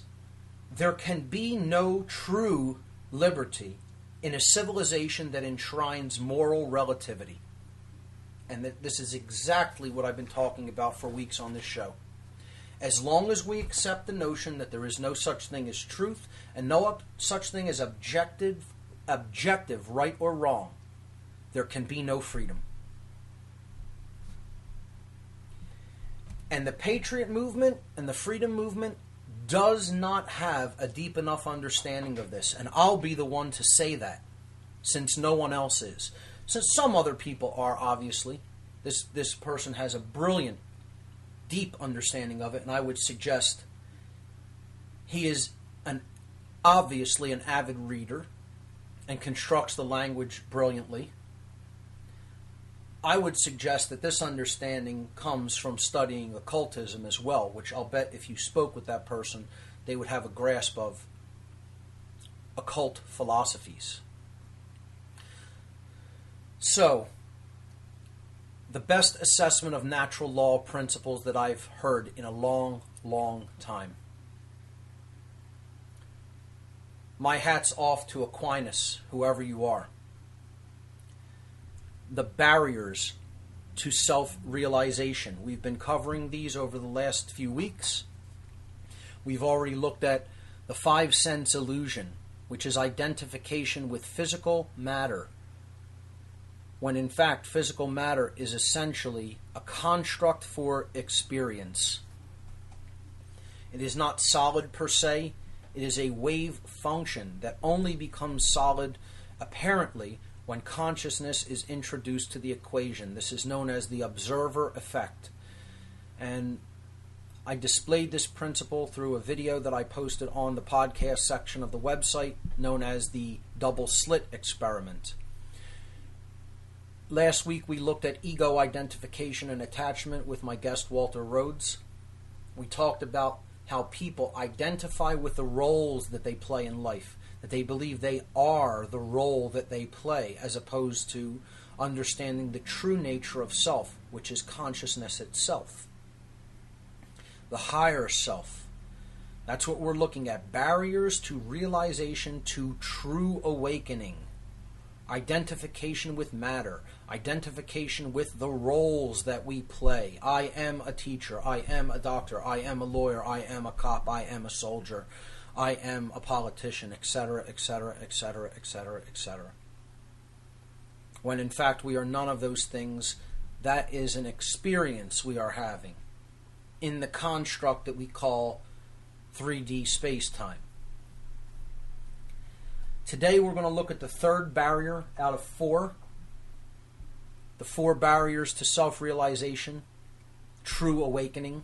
[SPEAKER 1] there can be no true liberty in a civilization that enshrines moral relativity. And this is exactly what I've been talking about for weeks on this show. As long as we accept the notion that there is no such thing as truth and no such thing as objective right or wrong, there can be no freedom. And the patriot movement and the freedom movement does not have a deep enough understanding of this. And I'll be the one to say that, since no one else is. Since some other people are, obviously. This person has a brilliant, deep understanding of it, and I would suggest he is an obviously an avid reader and constructs the language brilliantly, I would suggest that this understanding comes from studying occultism as well, which I'll bet if you spoke with that person, they would have a grasp of occult philosophies. So, the best assessment of natural law principles that I've heard in a long, long time. My hat's off to Aquinas, whoever you are. The barriers to self-realization. We've been covering these over the last few weeks. We've already looked at the 5 sense illusion, which is identification with physical matter, when in fact physical matter is essentially a construct for experience. It is not solid per se. It is a wave function that only becomes solid apparently when consciousness is introduced to the equation. This is known as the observer effect. And I displayed this principle through a video that I posted on the podcast section of the website known as the double slit experiment. Last week we looked at ego identification and attachment with my guest Walter Rhodes. We talked about how people identify with the roles that they play in life, that they believe they are the role that they play, as opposed to understanding the true nature of self, which is consciousness itself. The higher self. That's what we're looking at. Barriers to realization, to true awakening. Identification with matter. Identification with the roles that we play. I am a teacher. I am a doctor. I am a lawyer. I am a cop. I am a soldier. I am a politician, etc., etc., etc., etc., etc. When in fact we are none of those things. That is an experience we are having in the construct that we call 3D space-time. Today we're going to look at the third barrier out of 4. The 4 barriers to self-realization, true awakening,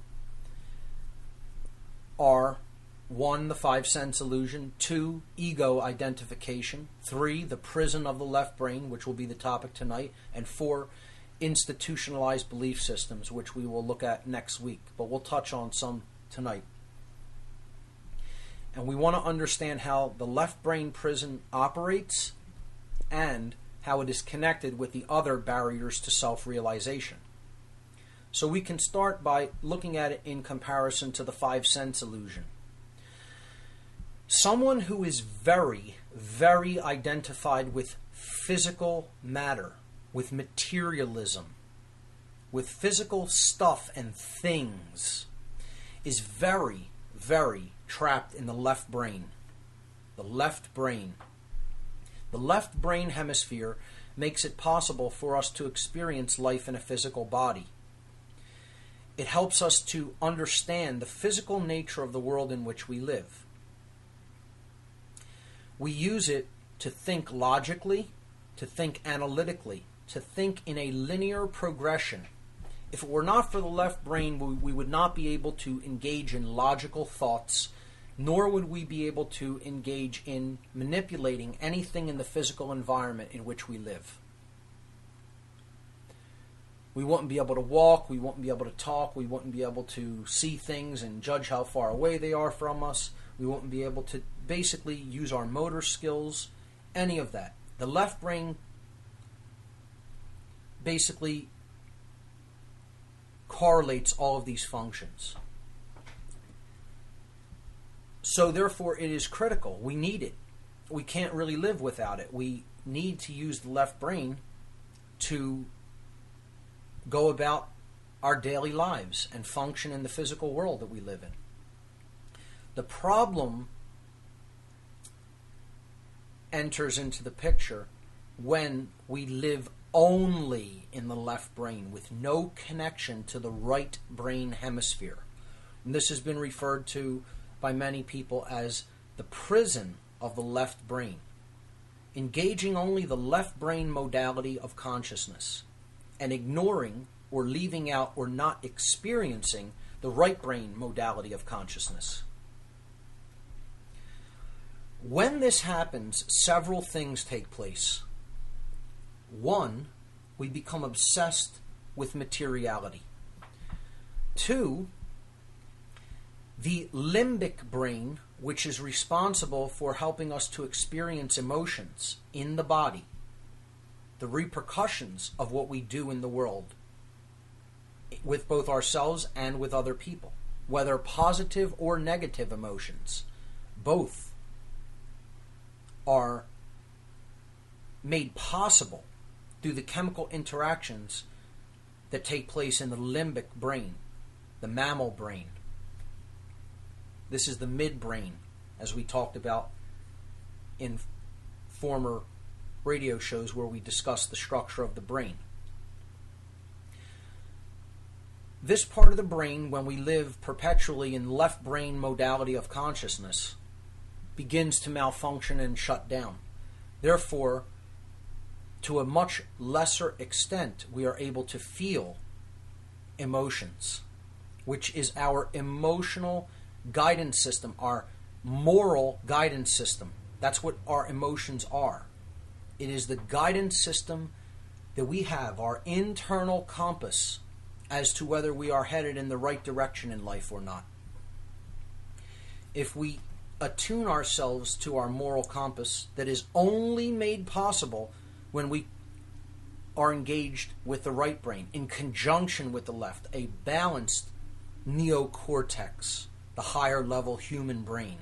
[SPEAKER 1] are 1, the 5 sense illusion, 2, ego identification, 3, the prison of the left brain, which will be the topic tonight, and 4, institutionalized belief systems, which we will look at next week, but we'll touch on some tonight. And we want to understand how the left brain prison operates and how it is connected with the other barriers to self-realization. So we can start by looking at it in comparison to the 5 sense illusion. Someone who is very, very identified with physical matter, with materialism, with physical stuff and things, is very, very trapped in the left brain. The left brain. The left brain hemisphere makes it possible for us to experience life in a physical body. It helps us to understand the physical nature of the world in which we live. We use it to think logically, to think analytically, to think in a linear progression. If it were not for the left brain, we would not be able to engage in logical thoughts, nor would we be able to engage in manipulating anything in the physical environment in which we live. We wouldn't be able to walk, we wouldn't be able to talk, we wouldn't be able to see things and judge how far away they are from us. We wouldn't be able to basically use our motor skills, any of that. The left brain basically correlates all of these functions. So therefore it is critical. We need it. We can't really live without it. We need to use the left brain to go about our daily lives and function in the physical world that we live in. The problem enters into the picture when we live only in the left brain with no connection to the right brain hemisphere. And this has been referred to by many people as the prison of the left brain, engaging only the left brain modality of consciousness and ignoring or leaving out or not experiencing the right brain modality of consciousness. When this happens, several things take place. One, we become obsessed with materiality. Two, the limbic brain, which is responsible for helping us to experience emotions in the body, the repercussions of what we do in the world, with both ourselves and with other people, whether positive or negative emotions, both are made possible through the chemical interactions that take place in the limbic brain, the mammal brain. This is the midbrain, as we talked about in former radio shows where we discussed the structure of the brain. This part of the brain, when we live perpetually in left brain modality of consciousness, begins to malfunction and shut down. Therefore, to a much lesser extent, we are able to feel emotions, which is our emotional guidance system, our moral guidance system. That's what our emotions are. It is the guidance system that we have, our internal compass as to whether we are headed in the right direction in life or not. If we attune ourselves to our moral compass, that is only made possible when we are engaged with the right brain in conjunction with the left, a balanced neocortex, the higher level human brain.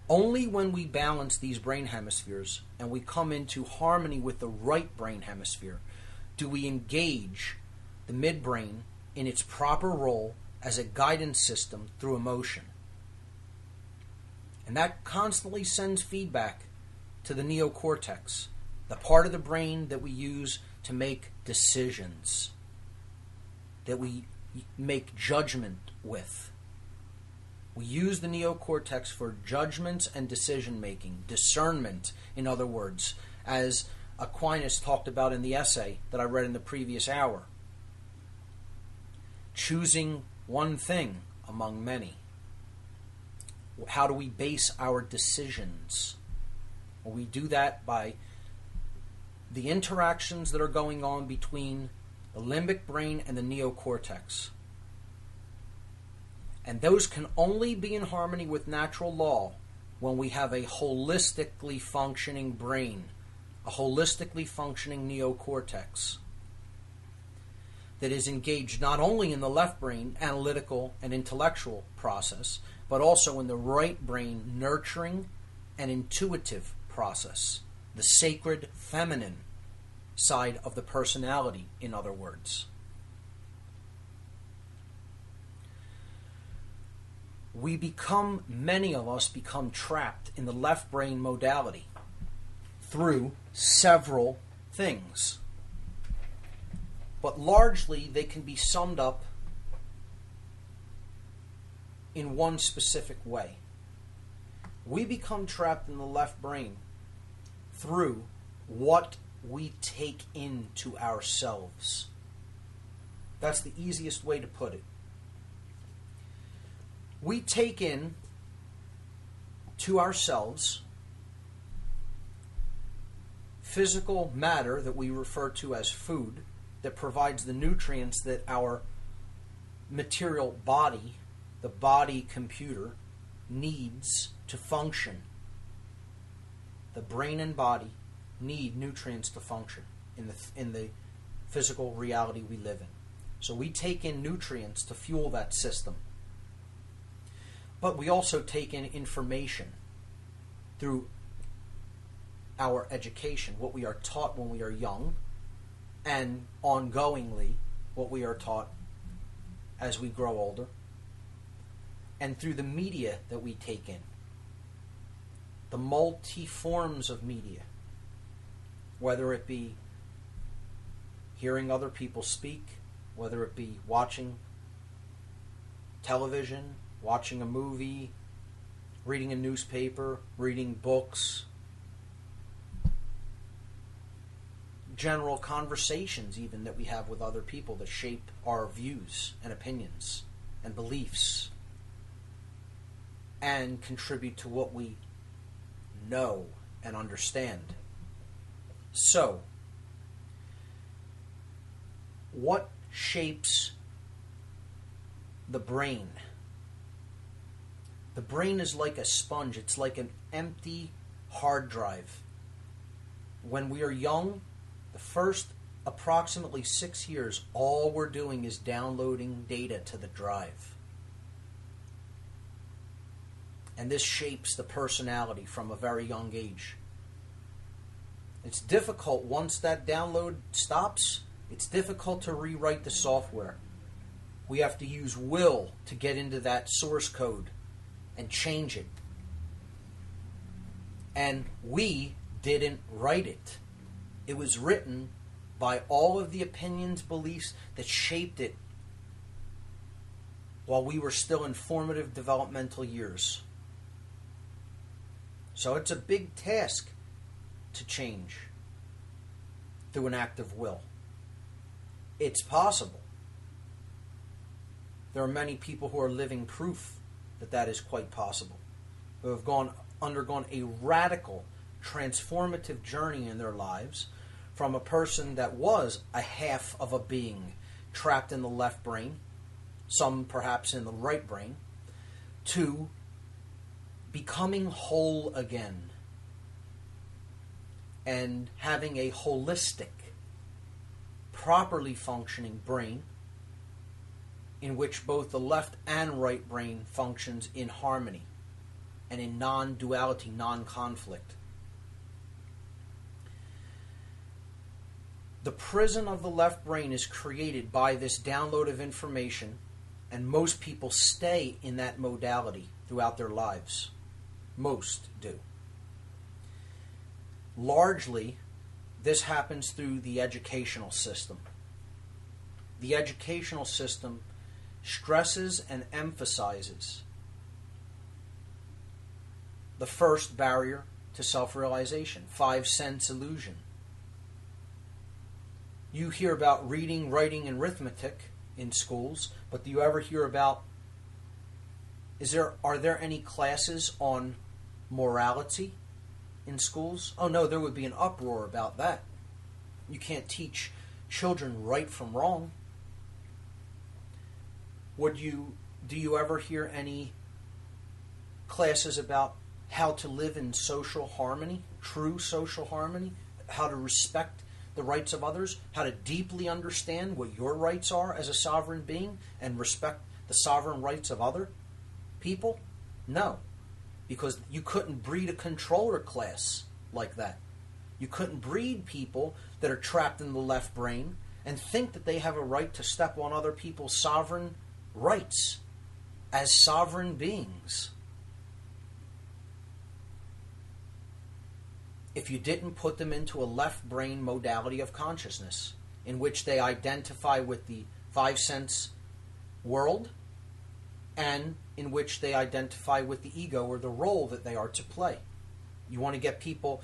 [SPEAKER 1] Only when we balance these brain hemispheres and we come into harmony with the right brain hemisphere do we engage the midbrain in its proper role as a guidance system through emotion. And that constantly sends feedback to the neocortex, the part of the brain that we use to make decisions, that we make judgment with. We use the neocortex for judgments and decision making, discernment, in other words, as Aquinas talked about in the essay that I read in the previous hour. Choosing one thing among many. How do we base our decisions? Well, we do that by the interactions that are going on between the limbic brain and the neocortex. And those can only be in harmony with natural law when we have a holistically functioning brain, a holistically functioning neocortex that is engaged not only in the left brain, analytical and intellectual process, but also in the right brain, nurturing and intuitive process, the sacred feminine side of the personality, in other words. Many of us become trapped in the left brain modality through several things. But largely they can be summed up in one specific way. We become trapped in the left brain through what we take into ourselves. That's the easiest way to put it. We take in to ourselves physical matter that we refer to as food, that provides the nutrients that our material body, the body computer, needs to function. The brain and body need nutrients to function in the physical reality we live in. So we take in nutrients to fuel that system. But we also take in information through our education, what we are taught when we are young, and ongoingly what we are taught as we grow older, and through the media that we take in, the multi-forms of media, whether it be hearing other people speak, whether it be watching television, watching a movie, reading a newspaper, reading books, general conversations even that we have with other people that shape our views and opinions and beliefs. and contribute to what we know and understand. So, what shapes the brain? The brain is like a sponge. It's like an empty hard drive. When we are young, the first approximately 6 years, all we're doing is downloading data to the drive. And this shapes the personality from a very young age. It's difficult once that download stops. It's difficult to rewrite the software. We have to use will to get into that source code and change it. And we didn't write it. It was written by all of the opinions, beliefs that shaped it while we were still in formative developmental years. So it's a big task to change through an act of will. It's possible. There are many people who are living proof that that is quite possible, who have undergone a radical, transformative journey in their lives from a person that was a half of a being trapped in the left brain, some perhaps in the right brain, to becoming whole again and having a holistic, properly functioning brain in which both the left and right brain functions in harmony and in non-duality, non-conflict. The prison of the left brain is created by this download of information, and most people stay in that modality throughout their lives. Most do. Largely, this happens through the educational system. The educational system stresses and emphasizes the first barrier to self-realization, 5 sense illusion. You hear about reading, writing, and arithmetic in schools, but do you ever hear about, are there any classes on morality in schools? Oh no, there would be an uproar about that. You can't teach children right from wrong. Do you ever hear any classes about how to live in social harmony, true social harmony, how to respect the rights of others, how to deeply understand what your rights are as a sovereign being and respect the sovereign rights of other people? No, because you couldn't breed a controller class like that. You couldn't breed people that are trapped in the left brain and think that they have a right to step on other people's sovereign rights as sovereign beings. If you didn't put them into a left brain modality of consciousness in which they identify with the 5 sense world and in which they identify with the ego or the role that they are to play. You want to get people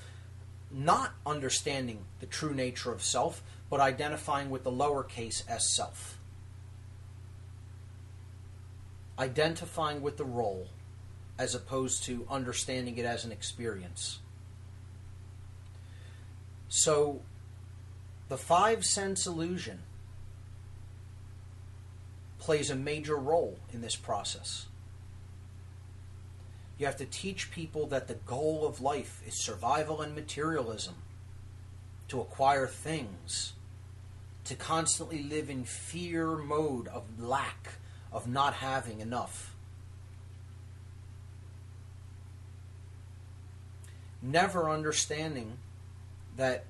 [SPEAKER 1] not understanding the true nature of self, but identifying with the lowercase s self. Identifying with the role as opposed to understanding it as an experience. So, the 5 sense illusion plays a major role in this process. You have to teach people that the goal of life is survival and materialism, to acquire things, to constantly live in fear mode of lack, of not having enough. Never understanding that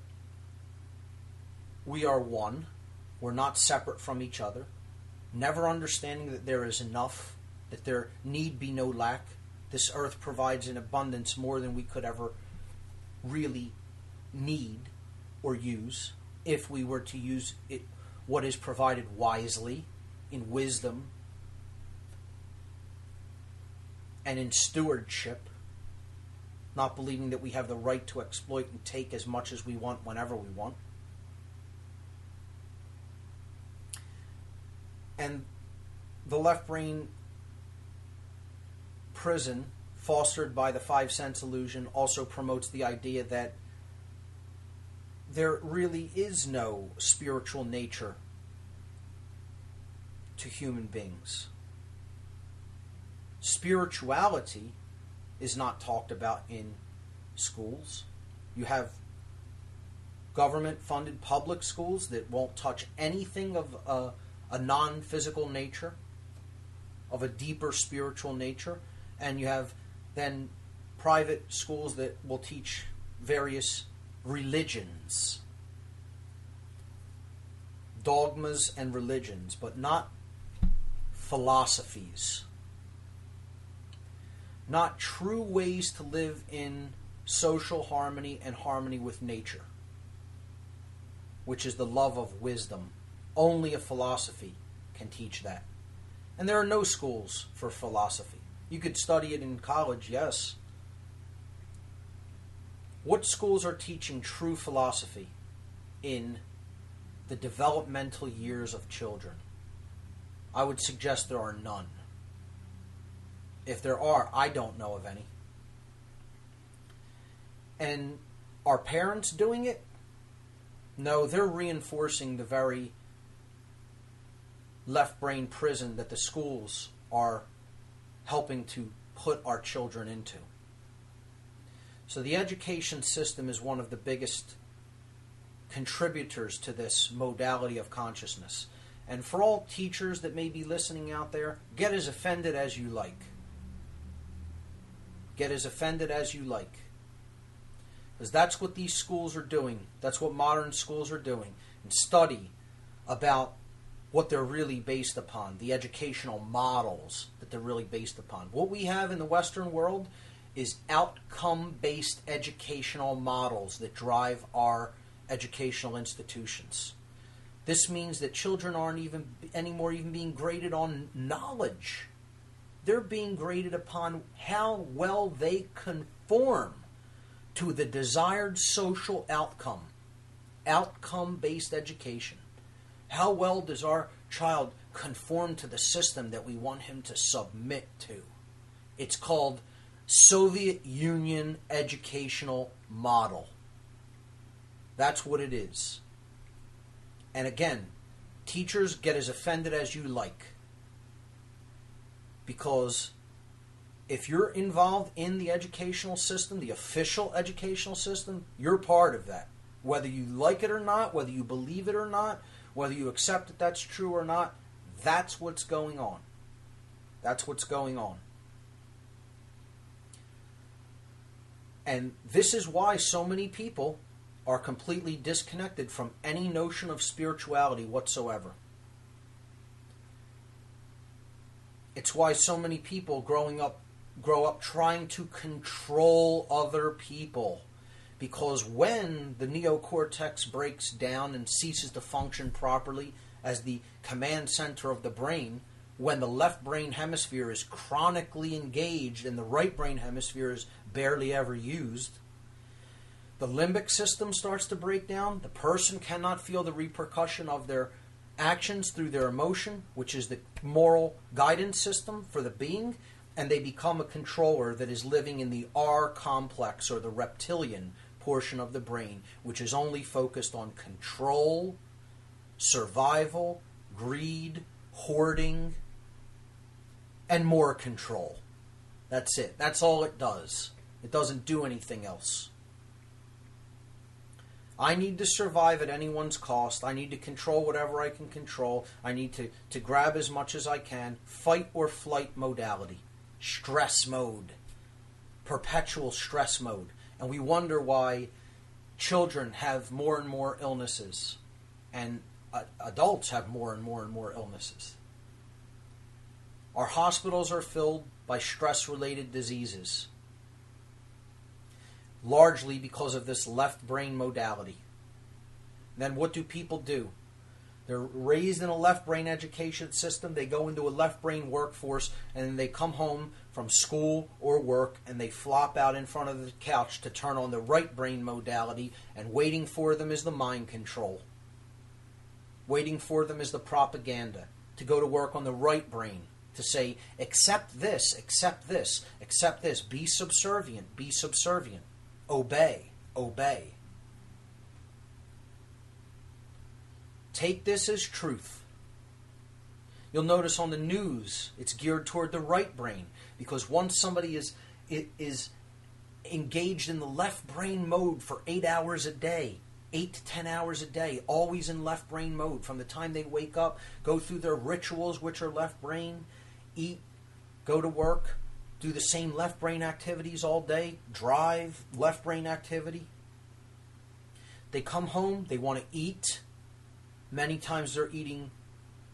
[SPEAKER 1] we are one, we're not separate from each other, never understanding that there is enough, that there need be no lack. This earth provides in abundance more than we could ever really need or use if we were to use it, what is provided wisely, in wisdom, and in stewardship, not believing that we have the right to exploit and take as much as we want whenever we want. And the left brain prison, fostered by the five sense illusion, also promotes the idea that there really is no spiritual nature to human beings. Spirituality is not talked about in schools. You have government-funded public schools that won't touch anything of a non-physical nature, of a deeper spiritual nature, and you have then private schools that will teach various religions, dogmas and religions, but not philosophies, not true ways to live in social harmony and harmony with nature, which is the love of wisdom. Only a philosophy can teach that. And there are no schools for philosophy. You could study it in college, yes. What schools are teaching true philosophy in the developmental years of children? I would suggest there are none. If there are, I don't know of any. And are parents doing it? No, they're reinforcing the very left brain prison that the schools are helping to put our children into. So the education system is one of the biggest contributors to this modality of consciousness. And for all teachers that may be listening out there, get as offended as you like. Get as offended as you like. Because that's what these schools are doing. That's what modern schools are doing. And study about what they're really based upon, the educational models that they're really based upon. What we have in the Western world is outcome-based educational models that drive our educational institutions. This means that children aren't even anymore even being graded on knowledge. They're being graded upon how well they conform to the desired social outcome. Outcome-based education. How well does our child conform to the system that we want him to submit to? It's called Soviet Union educational model. That's what it is. And again, teachers, get as offended as you like. Because if you're involved in the educational system, the official educational system, you're part of that. Whether you like it or not, whether you believe it or not, whether you accept that that's true or not, that's what's going on. That's what's going on. And this is why so many people are completely disconnected from any notion of spirituality whatsoever. It's why so many people grow up trying to control other people. Because when the neocortex breaks down and ceases to function properly as the command center of the brain, when the left brain hemisphere is chronically engaged and the right brain hemisphere is barely ever used, the limbic system starts to break down. The person cannot feel the repercussion of their actions through their emotion, which is the moral guidance system for the being, and they become a controller that is living in the R complex, or the reptilian portion of the brain, which is only focused on control, survival, greed, hoarding, and more control. That's it. That's all it does. It doesn't do anything else. I need to survive at anyone's cost. I need to control whatever I can control. I need to grab as much as I can. Fight or flight modality. Stress mode. Perpetual stress mode. And we wonder why children have more and more illnesses. And adults have more and more illnesses. Our hospitals are filled by stress-related diseases. Largely because of this left brain modality. Then what do people do? They're raised in a left brain education system. They go into a left brain workforce, and then they come home from school or work, and they flop out in front of the couch to turn on the right brain modality, and waiting for them is the mind control. Waiting for them is the propaganda to go to work on the right brain. to say, accept this, accept this, accept this, be subservient, obey, obey. Take this as truth. You'll notice on the news, it's geared toward the right brain, because once somebody is engaged in the left brain mode for 8 hours a day, 8 to 10 hours a day, always in left brain mode, from the time they wake up, go through their rituals, which are left brain, eat, go to work, do the same left brain activities all day, drive, left brain activity. They come home, they want to eat. Many times they're eating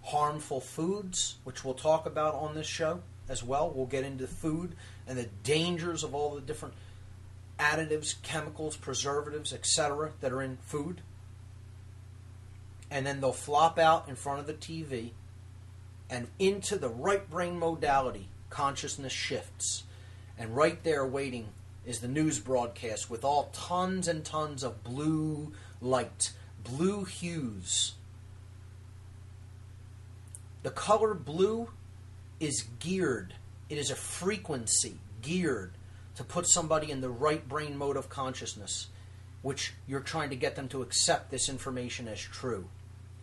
[SPEAKER 1] harmful foods, which we'll talk about on this show as well. We'll get into food and the dangers of all the different additives, chemicals, preservatives, etc. that are in food. And then they'll flop out in front of the TV, and into the right brain modality, consciousness shifts. And right there waiting is the news broadcast with all tons and tons of blue light, blue hues. The color blue is geared. It is a frequency geared to put somebody in the right brain mode of consciousness, which you're trying to get them to accept this information as true.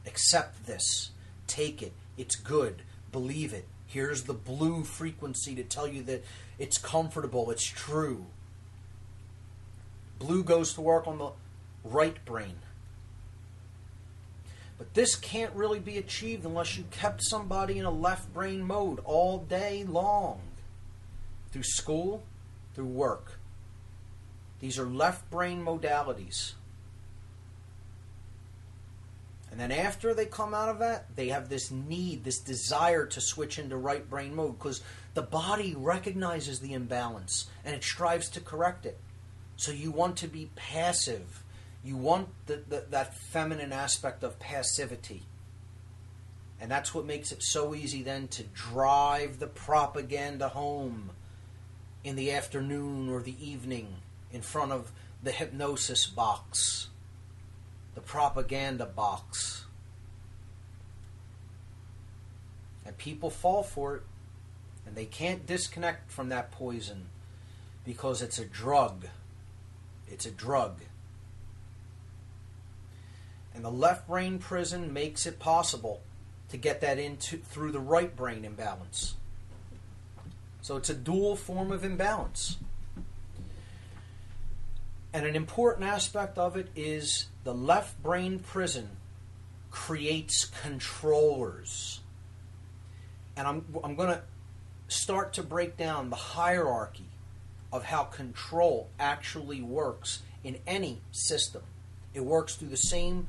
[SPEAKER 1] Accept this. Take it. It's good. Believe it. Here's the blue frequency to tell you that it's comfortable. It's true. Blue goes to work on the right brain. But this can't really be achieved unless you kept somebody in a left brain mode all day long. Through school, through work. These are left brain modalities. And then after they come out of that, they have this need, this desire to switch into right brain mode, because the body recognizes the imbalance and it strives to correct it. So you want to be passive. You want that feminine aspect of passivity. And that's what makes it so easy then to drive the propaganda home in the afternoon or the evening in front of the hypnosis box, the propaganda box. And people fall for it, and they can't disconnect from that poison because it's a drug. It's a drug. And the left brain prison makes it possible to get that into through the right brain imbalance. So it's a dual form of imbalance. And an important aspect of it is the left brain prison creates controllers. And I'm going to start to break down the hierarchy of how control actually works in any system. It works through the same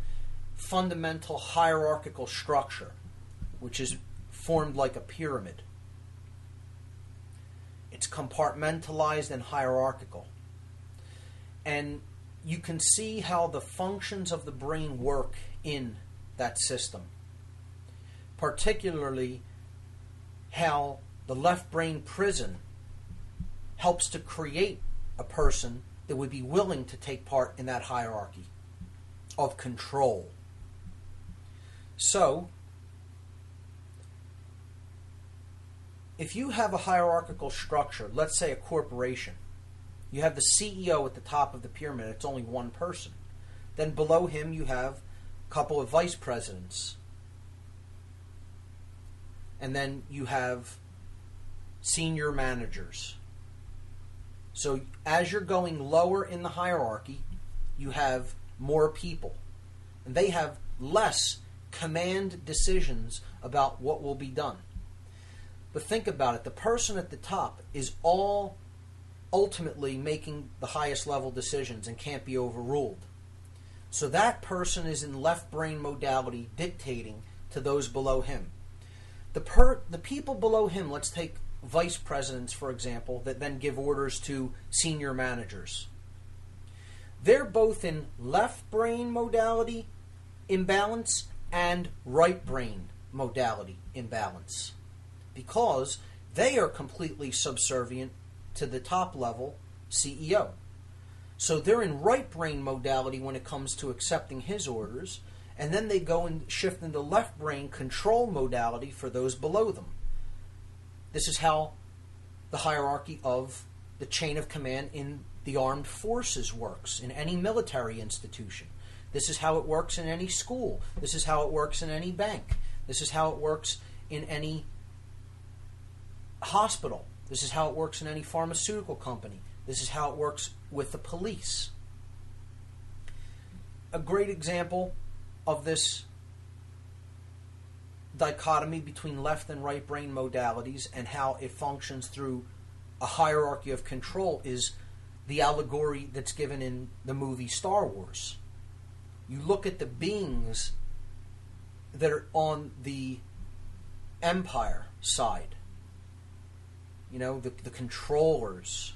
[SPEAKER 1] fundamental hierarchical structure, which is formed like a pyramid. It's compartmentalized and hierarchical. And you can see how the functions of the brain work in that system. Particularly how the left brain prison helps to create a person that would be willing to take part in that hierarchy of control. So, if you have a hierarchical structure, let's say a corporation, you have the CEO at the top of the pyramid, it's only one person. Then below him you have a couple of vice presidents. And then you have senior managers. So as you're going lower in the hierarchy, you have more people. And they have less command decisions about what will be done. But think about it. The person at the top is all ultimately making the highest level decisions and can't be overruled. So that person is in left brain modality dictating to those below him. The people below him, let's take vice presidents, for example, that then give orders to senior managers. They're both in left brain modality imbalance and right brain modality imbalance, because they are completely subservient to the top level CEO. So they're in right brain modality when it comes to accepting his orders, and then they go and shift into left brain control modality for those below them. This is how the hierarchy of the chain of command in the armed forces works, in any military institution. This is how it works in any school. This is how it works in any bank. This is how it works in any hospital. This is how it works in any pharmaceutical company. This is how it works with the police. A great example of this dichotomy between left and right brain modalities and how it functions through a hierarchy of control is the allegory that's given in the movie Star Wars. You look at the beings that are on the Empire side, you know, the controllers,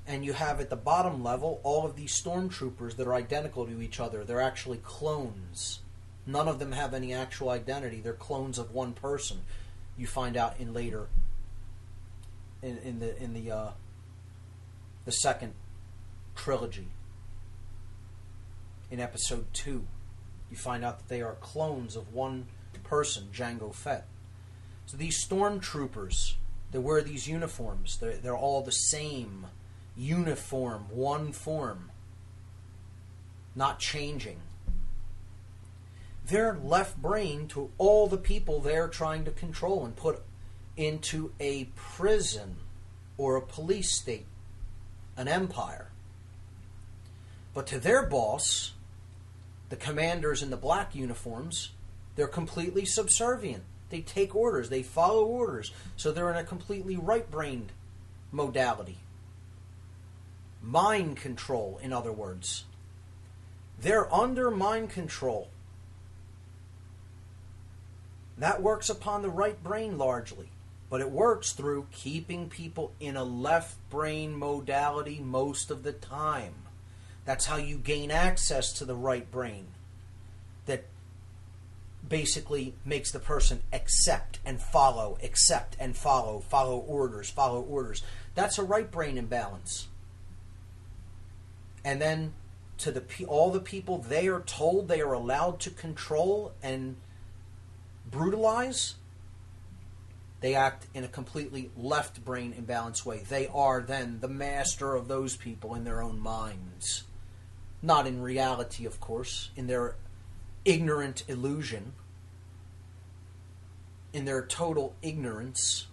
[SPEAKER 1] and you have at the bottom level all of these stormtroopers that are identical to each other. They're actually clones. None of them have any actual identity. They're clones of one person. You find out in later in the second trilogy. In episode 2, you find out that they are clones of one person, Jango Fett. So these stormtroopers, they wear these uniforms. They're all the same uniform, one form, not changing. They're left brain to all the people they're trying to control and put into a prison or a police state, an empire. But to their boss, the commanders in the black uniforms, they're completely subservient. They take orders. They follow orders. So they're in a completely right-brained modality. Mind control, in other words. They're under mind control. That works upon the right brain largely. But it works through keeping people in a left brain modality most of the time. That's how you gain access to the right brain. That basically makes the person accept and follow orders. That's a right brain imbalance. And then to all the people they are told they are allowed to control and brutalize, they act in a completely left brain imbalanced way. They are then the master of those people in their own minds. Not in reality, of course, in their ignorant illusion, in their total ignorance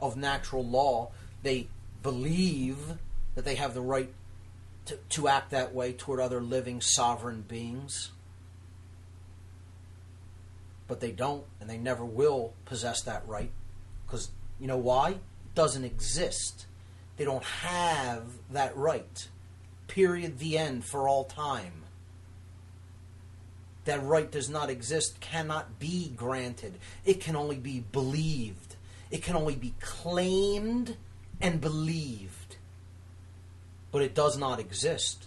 [SPEAKER 1] of natural law. They believe that they have the right to act that way toward other living sovereign beings. But they don't, and they never will possess that right. Because, you know why? It doesn't exist. They don't have that right. Period. The end. For all time. That right does not exist, cannot be granted. It can only be believed. It can only be claimed and believed. But it does not exist.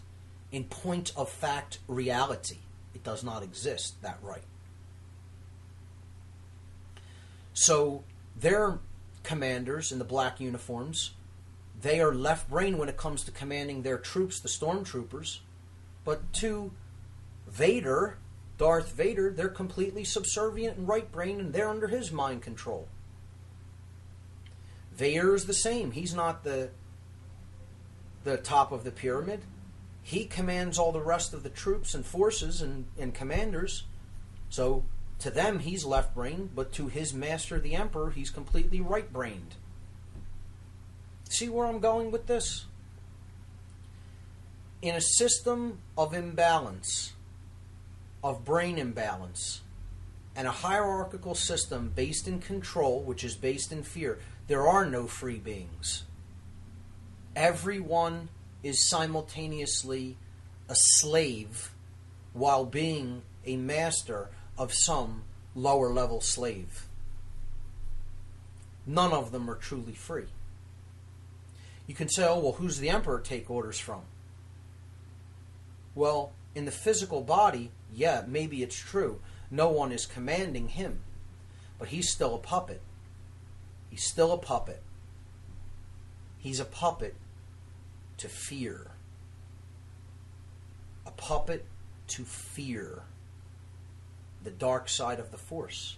[SPEAKER 1] In point of fact reality, it does not exist, that right. So their commanders in the black uniforms, they are left brain when it comes to commanding their troops, the stormtroopers. But to Vader, Darth Vader, they're completely subservient and right brain, and they're under his mind control. Vader is the same. He's not the top of the pyramid. He commands all the rest of the troops and forces and commanders. So to them, he's left-brained, but to his master, the Emperor, he's completely right-brained. See where I'm going with this? In a system of imbalance, of brain imbalance, and a hierarchical system based in control, which is based in fear, there are no free beings. Everyone is simultaneously a slave while being a master of some lower level slave. None of them are truly free. You can say, oh, well, who's the emperor take orders from? Well, in the physical body, yeah, maybe it's true. No one is commanding him. But he's still a puppet. He's still a puppet. He's a puppet to fear. A puppet to fear. The dark side of the Force.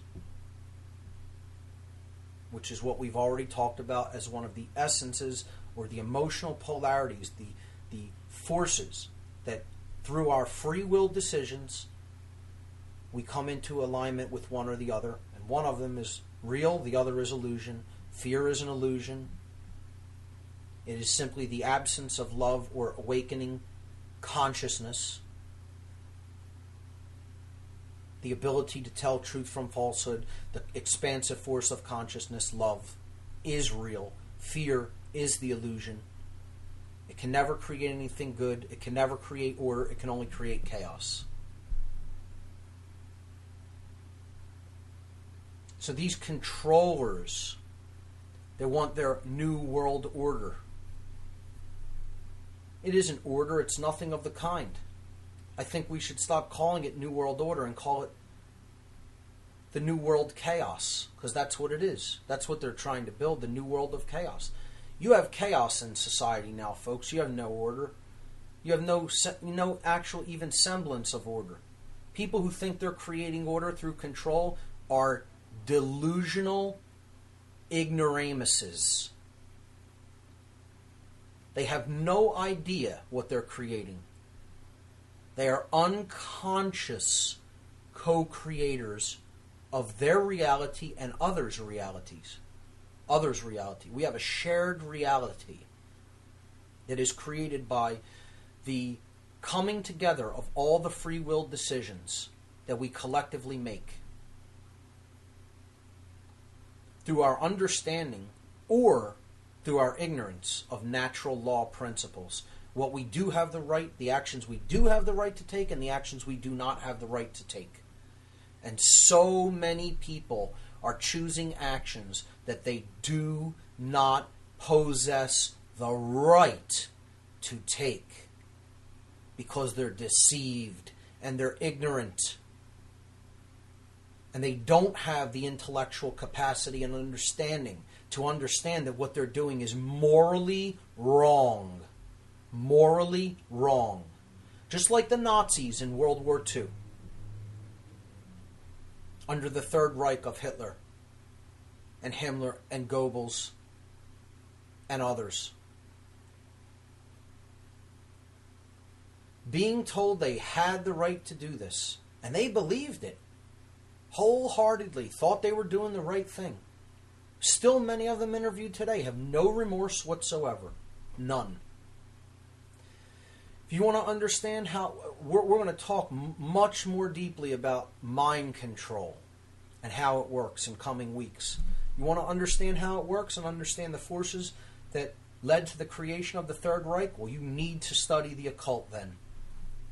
[SPEAKER 1] which is what we've already talked about as one of the essences or the emotional polarities, the forces that through our free will decisions we come into alignment with one or the other, and one of them is real, the other is illusion. Fear is an illusion. It is simply the absence of love or awakening consciousness. The ability to tell truth from falsehood, the expansive force of consciousness, love, is real. Fear is the illusion. It can never create anything good. It can never create order. It can only create chaos. So these controllers, they want their new world order. It isn't order. It's nothing of the kind. I think we should stop calling it New World Order and call it the New World Chaos, because that's what it is. That's what they're trying to build, the New World of Chaos. You have chaos in society now, folks. You have no order. You have no actual even semblance of order. People who think they're creating order through control are delusional ignoramuses. They have no idea what they're creating. They are unconscious co-creators of their reality and others' realities. Others' reality. We have a shared reality that is created by the coming together of all the free will decisions that we collectively make through our understanding or through our ignorance of natural law principles. What we do have the right, the actions we do have the right to take, and the actions we do not have the right to take. And so many people are choosing actions that they do not possess the right to take because they're deceived and they're ignorant. And they don't have the intellectual capacity and understanding to understand that what they're doing is morally wrong. Morally wrong. Just like the Nazis in World War II. Under the Third Reich of Hitler and Himmler and Goebbels and others. Being told they had the right to do this, and they believed it wholeheartedly, thought they were doing the right thing. Still, many of them interviewed today have no remorse whatsoever. None. If you want to understand how, we're going to talk much more deeply about mind control and how it works in coming weeks. You want to understand how it works and understand the forces that led to the creation of the Third Reich? Well, you need to study the occult then.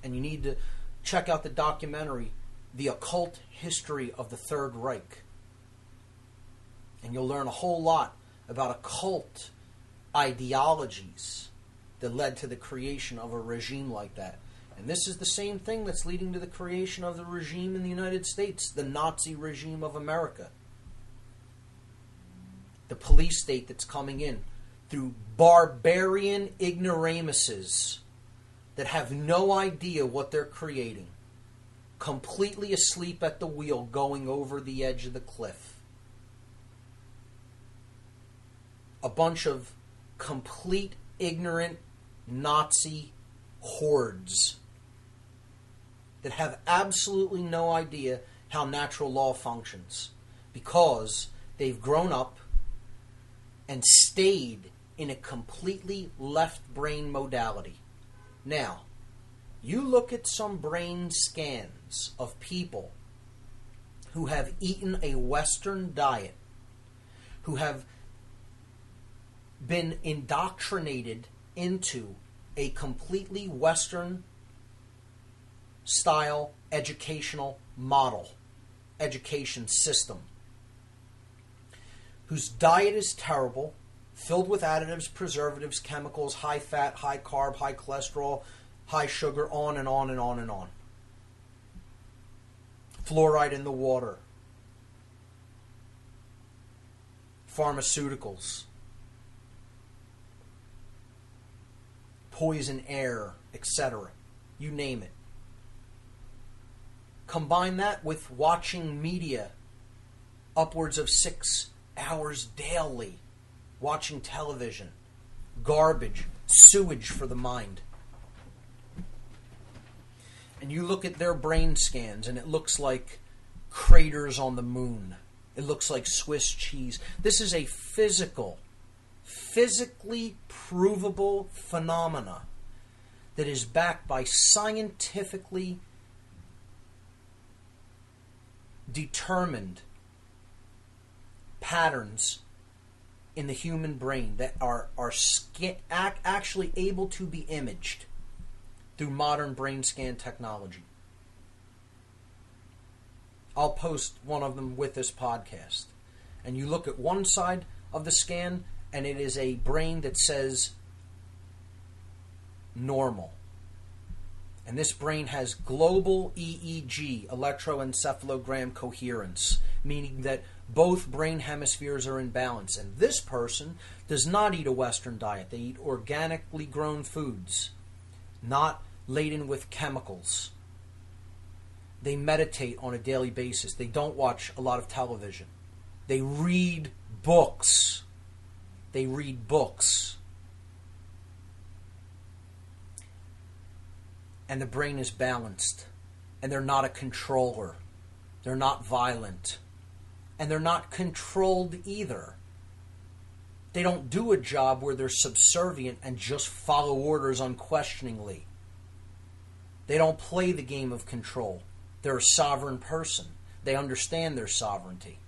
[SPEAKER 1] And you need to check out the documentary, The Occult History of the Third Reich. And you'll learn a whole lot about occult ideologies that led to the creation of a regime like that. And this is the same thing that's leading to the creation of the regime in the United States, the Nazi regime of America. The police state that's coming in through barbarian ignoramuses that have no idea what they're creating. Completely asleep at the wheel, going over the edge of the cliff. A bunch of complete ignorant Nazi hordes that have absolutely no idea how natural law functions because they've grown up and stayed in a completely left brain modality. Now, you look at some brain scans of people who have eaten a Western diet, who have been indoctrinated into a completely Western style educational model, education system, whose diet is terrible, filled with additives, preservatives, chemicals, high fat, high carb, high cholesterol, high sugar, on and on and on and on. Fluoride in the water. Pharmaceuticals. Poison air, etc. You name it. Combine that with watching media upwards of 6 hours daily watching television, garbage, sewage for the mind. And you look at their brain scans and it looks like craters on the moon. It looks like Swiss cheese. This is a physically provable phenomena that is backed by scientifically determined patterns in the human brain that are actually able to be imaged through modern brain scan technology. I'll post one of them with this podcast. And you look at one side of the scan and it is a brain that says normal. And this brain has global EEG, electroencephalogram coherence, meaning that both brain hemispheres are in balance. And this person does not eat a Western diet. They eat organically grown foods, not laden with chemicals. They meditate on a daily basis. They don't watch a lot of television. They read books. They read books. And the brain is balanced. And they're not a controller. They're not violent. And they're not controlled either. They don't do a job where they're subservient and just follow orders unquestioningly. They don't play the game of control. They're a sovereign person. They understand their sovereignty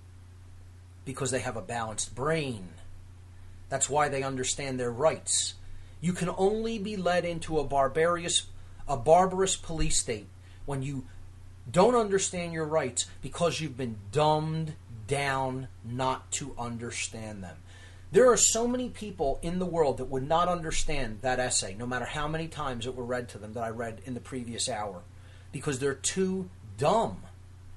[SPEAKER 1] because they have a balanced brain. That's why they understand their rights. You can only be led into a barbarous police state when you don't understand your rights because you've been dumbed down not to understand them. There are so many people in the world that would not understand that essay, no matter how many times it were read to them that I read in the previous hour, because they're too dumb.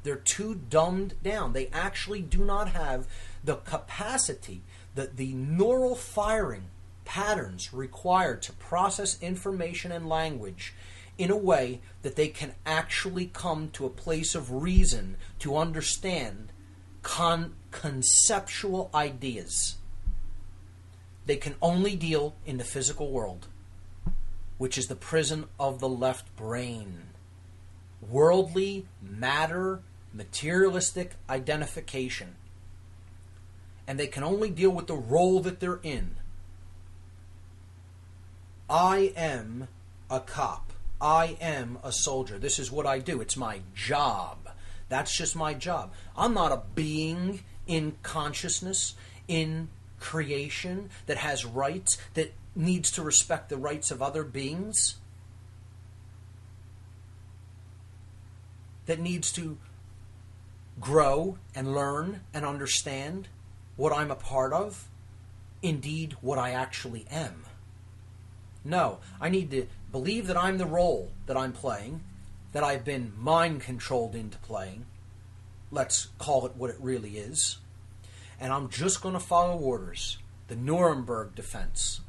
[SPEAKER 1] They're too dumbed down. They actually do not have the capacity, the neural firing patterns required to process information and language in a way that they can actually come to a place of reason to understand conceptual ideas. They can only deal in the physical world, which is the prison of the left brain. Worldly, matter, materialistic identification. And they can only deal with the role that they're in. I am a cop. I am a soldier. This is what I do. It's my job. That's just my job. I'm not a being in consciousness, in creation, that has rights, that needs to respect the rights of other beings, that needs to grow and learn and understand what I'm a part of, indeed what I actually am. No, I need to believe that I'm the role that I'm playing, that I've been mind-controlled into playing. Let's call it what it really is. And I'm just going to follow orders. The Nuremberg defense.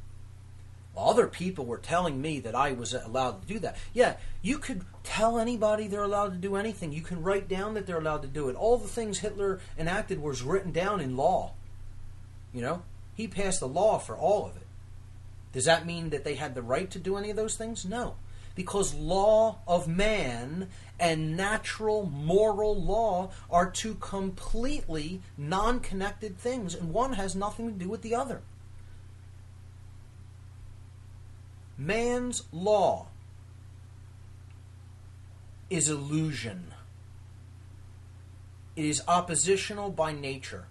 [SPEAKER 1] Well, other people were telling me that I was allowed to do that. Yeah, you could tell anybody they're allowed to do anything. You can write down that they're allowed to do it. All the things Hitler enacted was written down in law. You know, he passed the law for all of it. Does that mean that they had the right to do any of those things? No. Because law of man and natural moral law are two completely non-connected things, and one has nothing to do with the other. Man's law is illusion. It is oppositional by nature.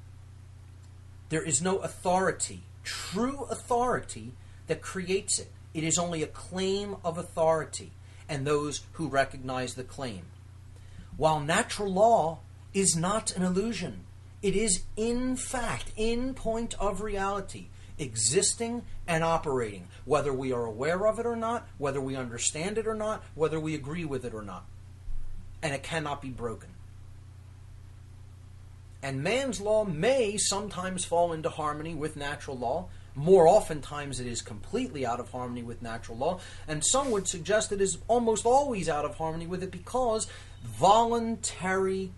[SPEAKER 1] There is no authority, true authority, that creates it. It is only a claim of authority and those who recognize the claim. While natural law is not an illusion, it is in fact, in point of reality, existing and operating, whether we are aware of it or not, whether we understand it or not, whether we agree with it or not. And it cannot be broken. And man's law may sometimes fall into harmony with natural law. More oftentimes it is completely out of harmony with natural law, and some would suggest it is almost always out of harmony with it because voluntary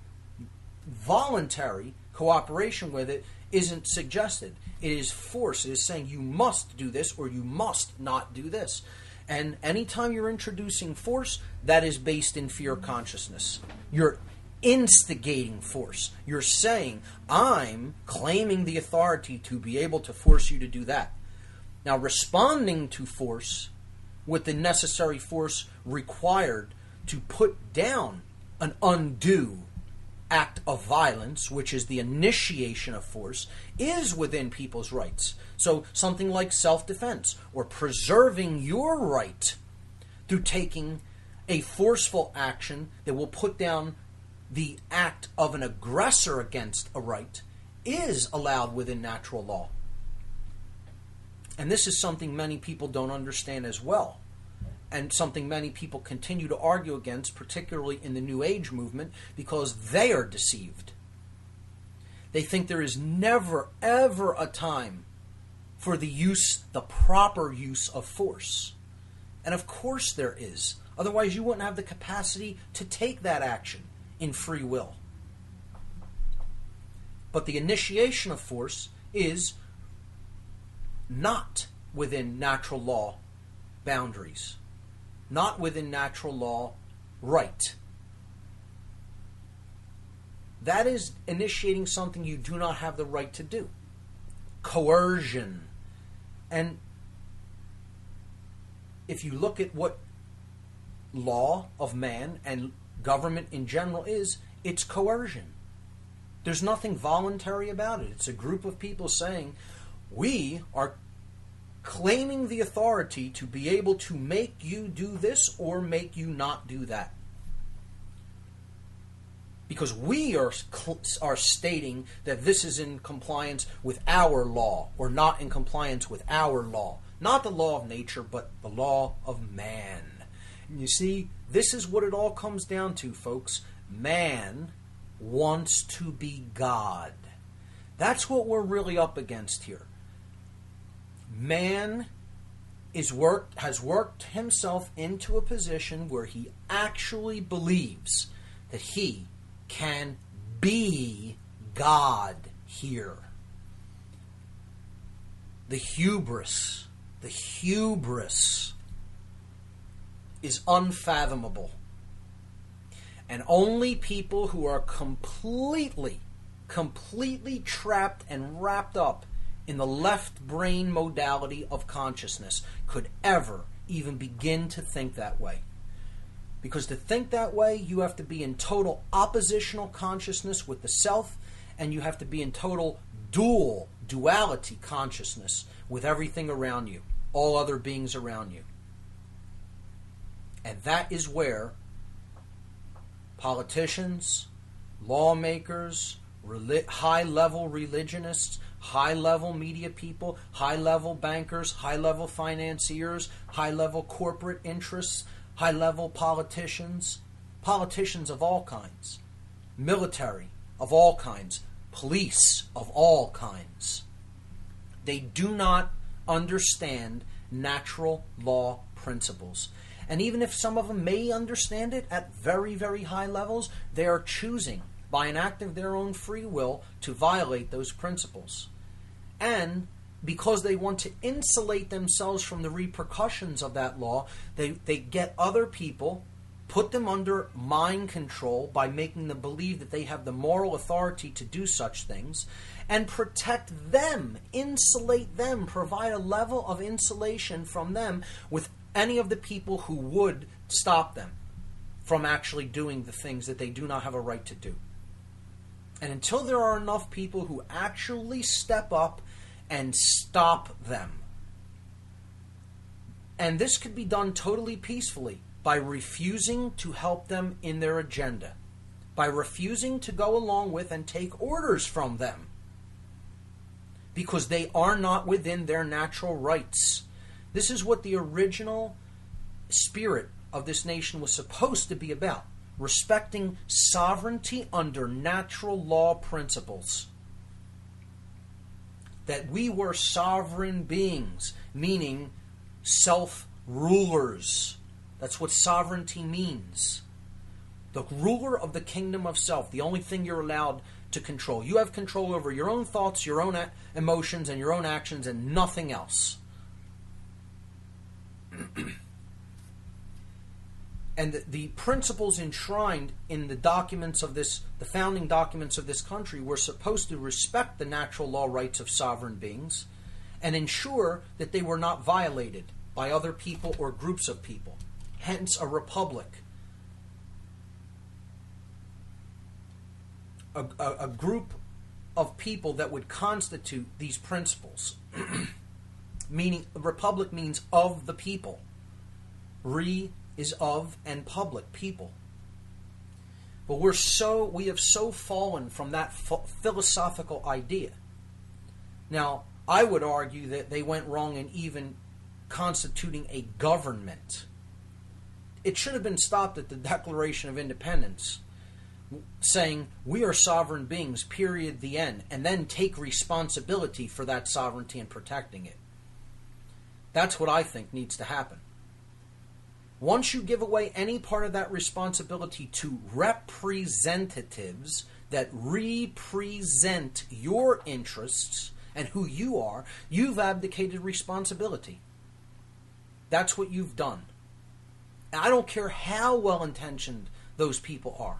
[SPEAKER 1] cooperation with it isn't suggested. It is force. It is saying you must do this or you must not do this. And anytime you're introducing force, that is based in fear consciousness. You're instigating force. You're saying, I'm claiming the authority to be able to force you to do that. Now, responding to force with the necessary force required to put down an undue act of violence, which is the initiation of force, is within people's rights. So something like self-defense or preserving your right through taking a forceful action that will put down the act of an aggressor against a right is allowed within natural law. And this is something many people don't understand as well, and something many people continue to argue against, particularly in the New Age movement, because they are deceived. They think there is never, ever a time for the proper use of force. And of course there is. Otherwise you wouldn't have the capacity to take that action in free will. But the initiation of force is not within natural law boundaries. Not within natural law right. That is initiating something you do not have the right to do. Coercion. And if you look at what law of man and government in general is, it's coercion. There's nothing voluntary about it. It's a group of people saying, we are claiming the authority to be able to make you do this or make you not do that. Because we are stating that this is in compliance with our law or not in compliance with our law. Not the law of nature, but the law of man. And you see, this is what it all comes down to, folks. Man wants to be God. That's what we're really up against here. Man has worked himself into a position where he actually believes that he can be God here. The hubris is unfathomable. And only people who are completely trapped and wrapped up in the left brain modality of consciousness could ever even begin to think that way. Because to think that way, you have to be in total oppositional consciousness with the self, and you have to be in total duality consciousness with everything around you, all other beings around you. And that is where politicians, lawmakers, high-level religionists, high-level media people, high-level bankers, high-level financiers, high-level corporate interests, high-level politicians of all kinds, military of all kinds, police of all kinds. They do not understand natural law principles. And even if some of them may understand it at very, very high levels, they are choosing, by an act of their own free will, to violate those principles. And because they want to insulate themselves from the repercussions of that law, they get other people, put them under mind control by making them believe that they have the moral authority to do such things, and protect them, insulate them, provide a level of insulation from them with any of the people who would stop them from actually doing the things that they do not have a right to do. And until there are enough people who actually step up and stop them, and this could be done totally peacefully by refusing to help them in their agenda, by refusing to go along with and take orders from them, because they are not within their natural rights. This is what the original spirit of this nation was supposed to be about. Respecting sovereignty under natural law principles. That we were sovereign beings, meaning self-rulers. That's what sovereignty means. The ruler of the kingdom of self. The only thing you're allowed to control. You have control over your own thoughts, your own emotions, and your own actions, and nothing else. And the principles enshrined in the documents of this, the founding documents of this country, were supposed to respect the natural law rights of sovereign beings and ensure that they were not violated by other people or groups of people. Hence, a republic. A group of people that would constitute these principles. Meaning, a republic means of the people. Re is of and public, people. But we have so fallen from that philosophical idea. Now, I would argue that they went wrong in even constituting a government. It should have been stopped at the Declaration of Independence, saying, we are sovereign beings, period, the end, and then take responsibility for that sovereignty and protecting it. That's what I think needs to happen. Once you give away any part of that responsibility to representatives that represent your interests and who you are, you've abdicated responsibility. That's what you've done. And I don't care how well-intentioned those people are.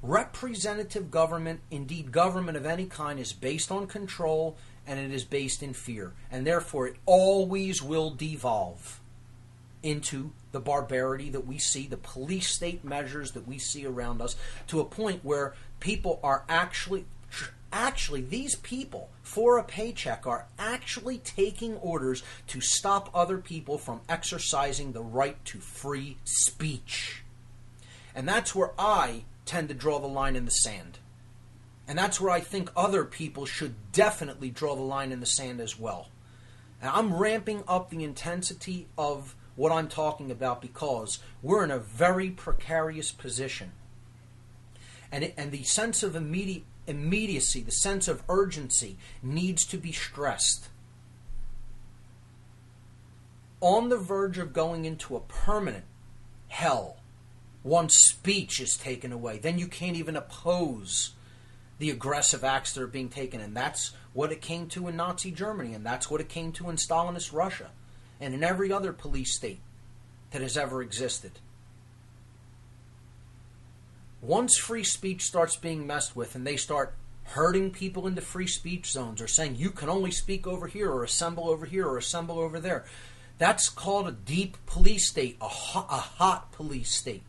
[SPEAKER 1] Representative government, indeed government of any kind, is based on control and it is based in fear. And therefore it always will devolve into the barbarity that we see, the police state measures that we see around us, to a point where people are actually these people, for a paycheck, are actually taking orders to stop other people from exercising the right to free speech. And that's where I tend to draw the line in the sand. And that's where I think other people should definitely draw the line in the sand as well. And I'm ramping up the intensity of what I'm talking about because we're in a very precarious position. And the sense of immediacy, the sense of urgency needs to be stressed. On the verge of going into a permanent hell, once speech is taken away, then you can't even oppose the aggressive acts that are being taken. And that's what it came to in Nazi Germany, and that's what it came to in Stalinist Russia, and in every other police state that has ever existed. Once free speech starts being messed with and they start herding people into free speech zones or saying you can only speak over here or assemble over here or assemble over there, that's called a deep police state, a hot police state.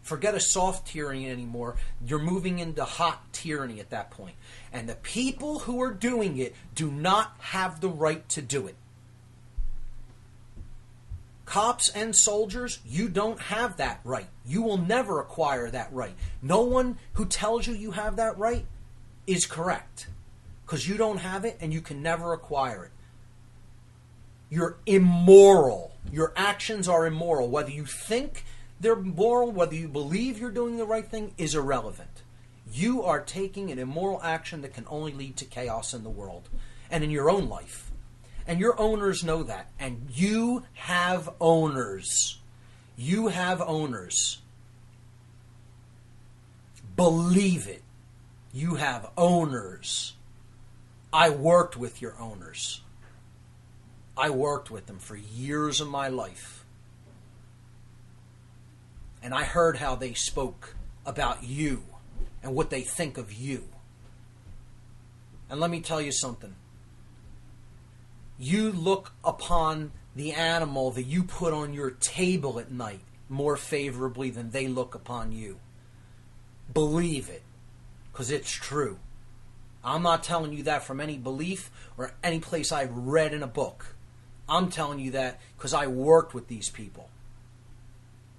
[SPEAKER 1] Forget a soft tyranny anymore. You're moving into hot tyranny at that point. And the people who are doing it do not have the right to do it. Cops and soldiers, you don't have that right. You will never acquire that right. No one who tells you you have that right is correct, because you don't have it and you can never acquire it. You're immoral. Your actions are immoral. Whether you think they're moral, whether you believe you're doing the right thing, is irrelevant. You are taking an immoral action that can only lead to chaos in the world and in your own life. And your owners know that. And you have owners. You have owners. Believe it. You have owners. I worked with your owners. I worked with them for years of my life. And I heard how they spoke about you and what they think of you. And let me tell you something. You look upon the animal that you put on your table at night more favorably than they look upon you. Believe it, because it's true. I'm not telling you that from any belief or any place I've read in a book. I'm telling you that because I worked with these people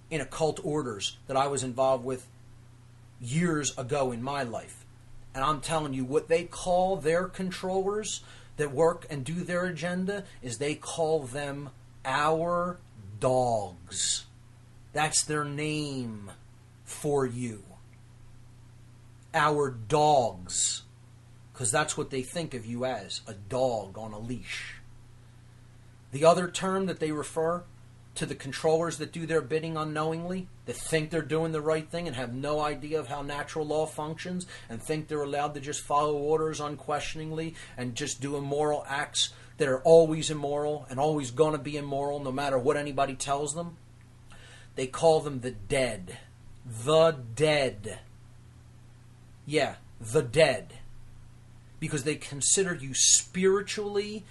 [SPEAKER 1] in occult orders that I was involved with years ago in my life. And I'm telling you, what they call their controllers that work and do their agenda is they call them our dogs. That's their name for you. Our dogs. Because that's what they think of you as, a dog on a leash. The other term that they refer to the controllers that do their bidding unknowingly, that think they're doing the right thing and have no idea of how natural law functions and think they're allowed to just follow orders unquestioningly and just do immoral acts that are always immoral and always going to be immoral no matter what anybody tells them. They call them the dead. The dead. Yeah, the dead. Because they consider you spiritually,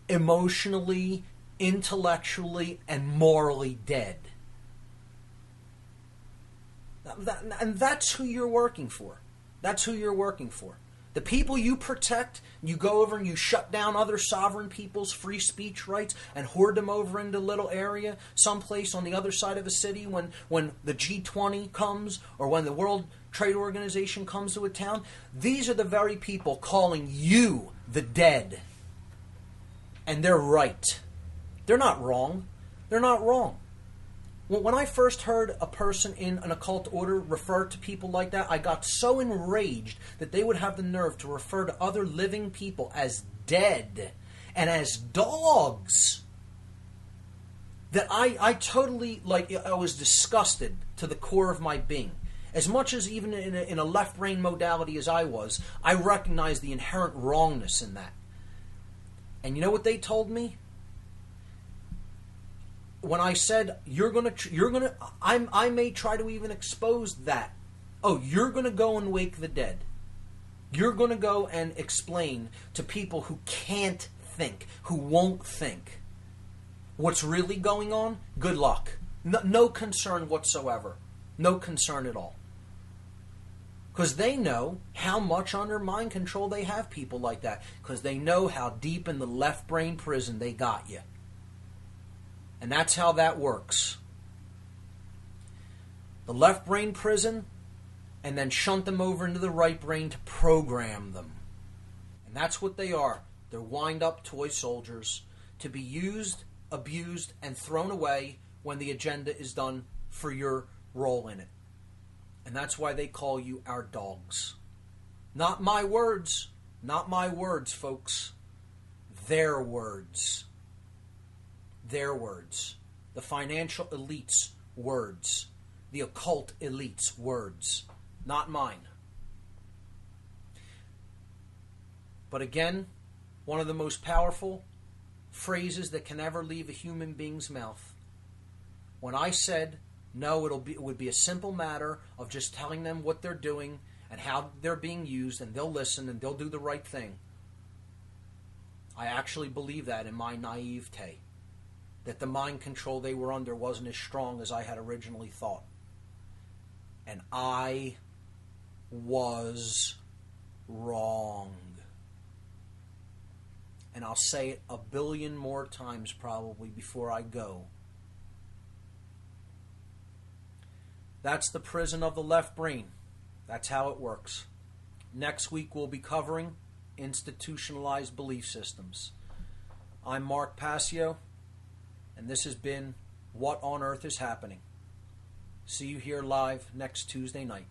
[SPEAKER 1] emotionally, intellectually, and morally dead. And that's who you're working for. That's who you're working for. The people you protect, you go over and you shut down other sovereign people's free speech rights and hoard them over into a little area, someplace on the other side of a city when the G20 comes or when the World Trade Organization comes to a town. These are the very people calling you the dead. And they're right. They're not wrong. They're not wrong. When I first heard a person in an occult order refer to people like that, I got so enraged that they would have the nerve to refer to other living people as dead and as dogs. That I totally, I was disgusted to the core of my being. As much as even in a left-brain modality as I was, I recognized the inherent wrongness in that. And you know what they told me? When I said, I may try to even expose that. Oh, you're going to go and wake the dead. You're going to go and explain to people who can't think, who won't think, what's really going on? Good luck. No concern whatsoever. No concern at all. Because they know how much under mind control they have people like that. Because they know how deep in the left brain prison they got you. And that's how that works. The left brain prison, and then shunt them over into the right brain to program them. And that's what they are. They're wind-up toy soldiers to be used, abused, and thrown away when the agenda is done for your role in it. And that's why they call you our dogs. Not my words. Not my words, folks. Their words. Their words. The financial elite's words. The occult elite's words. Not mine. But again, one of the most powerful phrases that can ever leave a human being's mouth. When I said, no, it would be a simple matter of just telling them what they're doing and how they're being used, and they'll listen and they'll do the right thing. I actually believe that in my naivete. That the mind control they were under wasn't as strong as I had originally thought. And I was wrong. And I'll say it a billion more times probably before I go. That's the prison of the left brain. That's how it works. Next week we'll be covering institutionalized belief systems. I'm Mark Passio. And this has been What on Earth is Happening. See you here live next Tuesday night.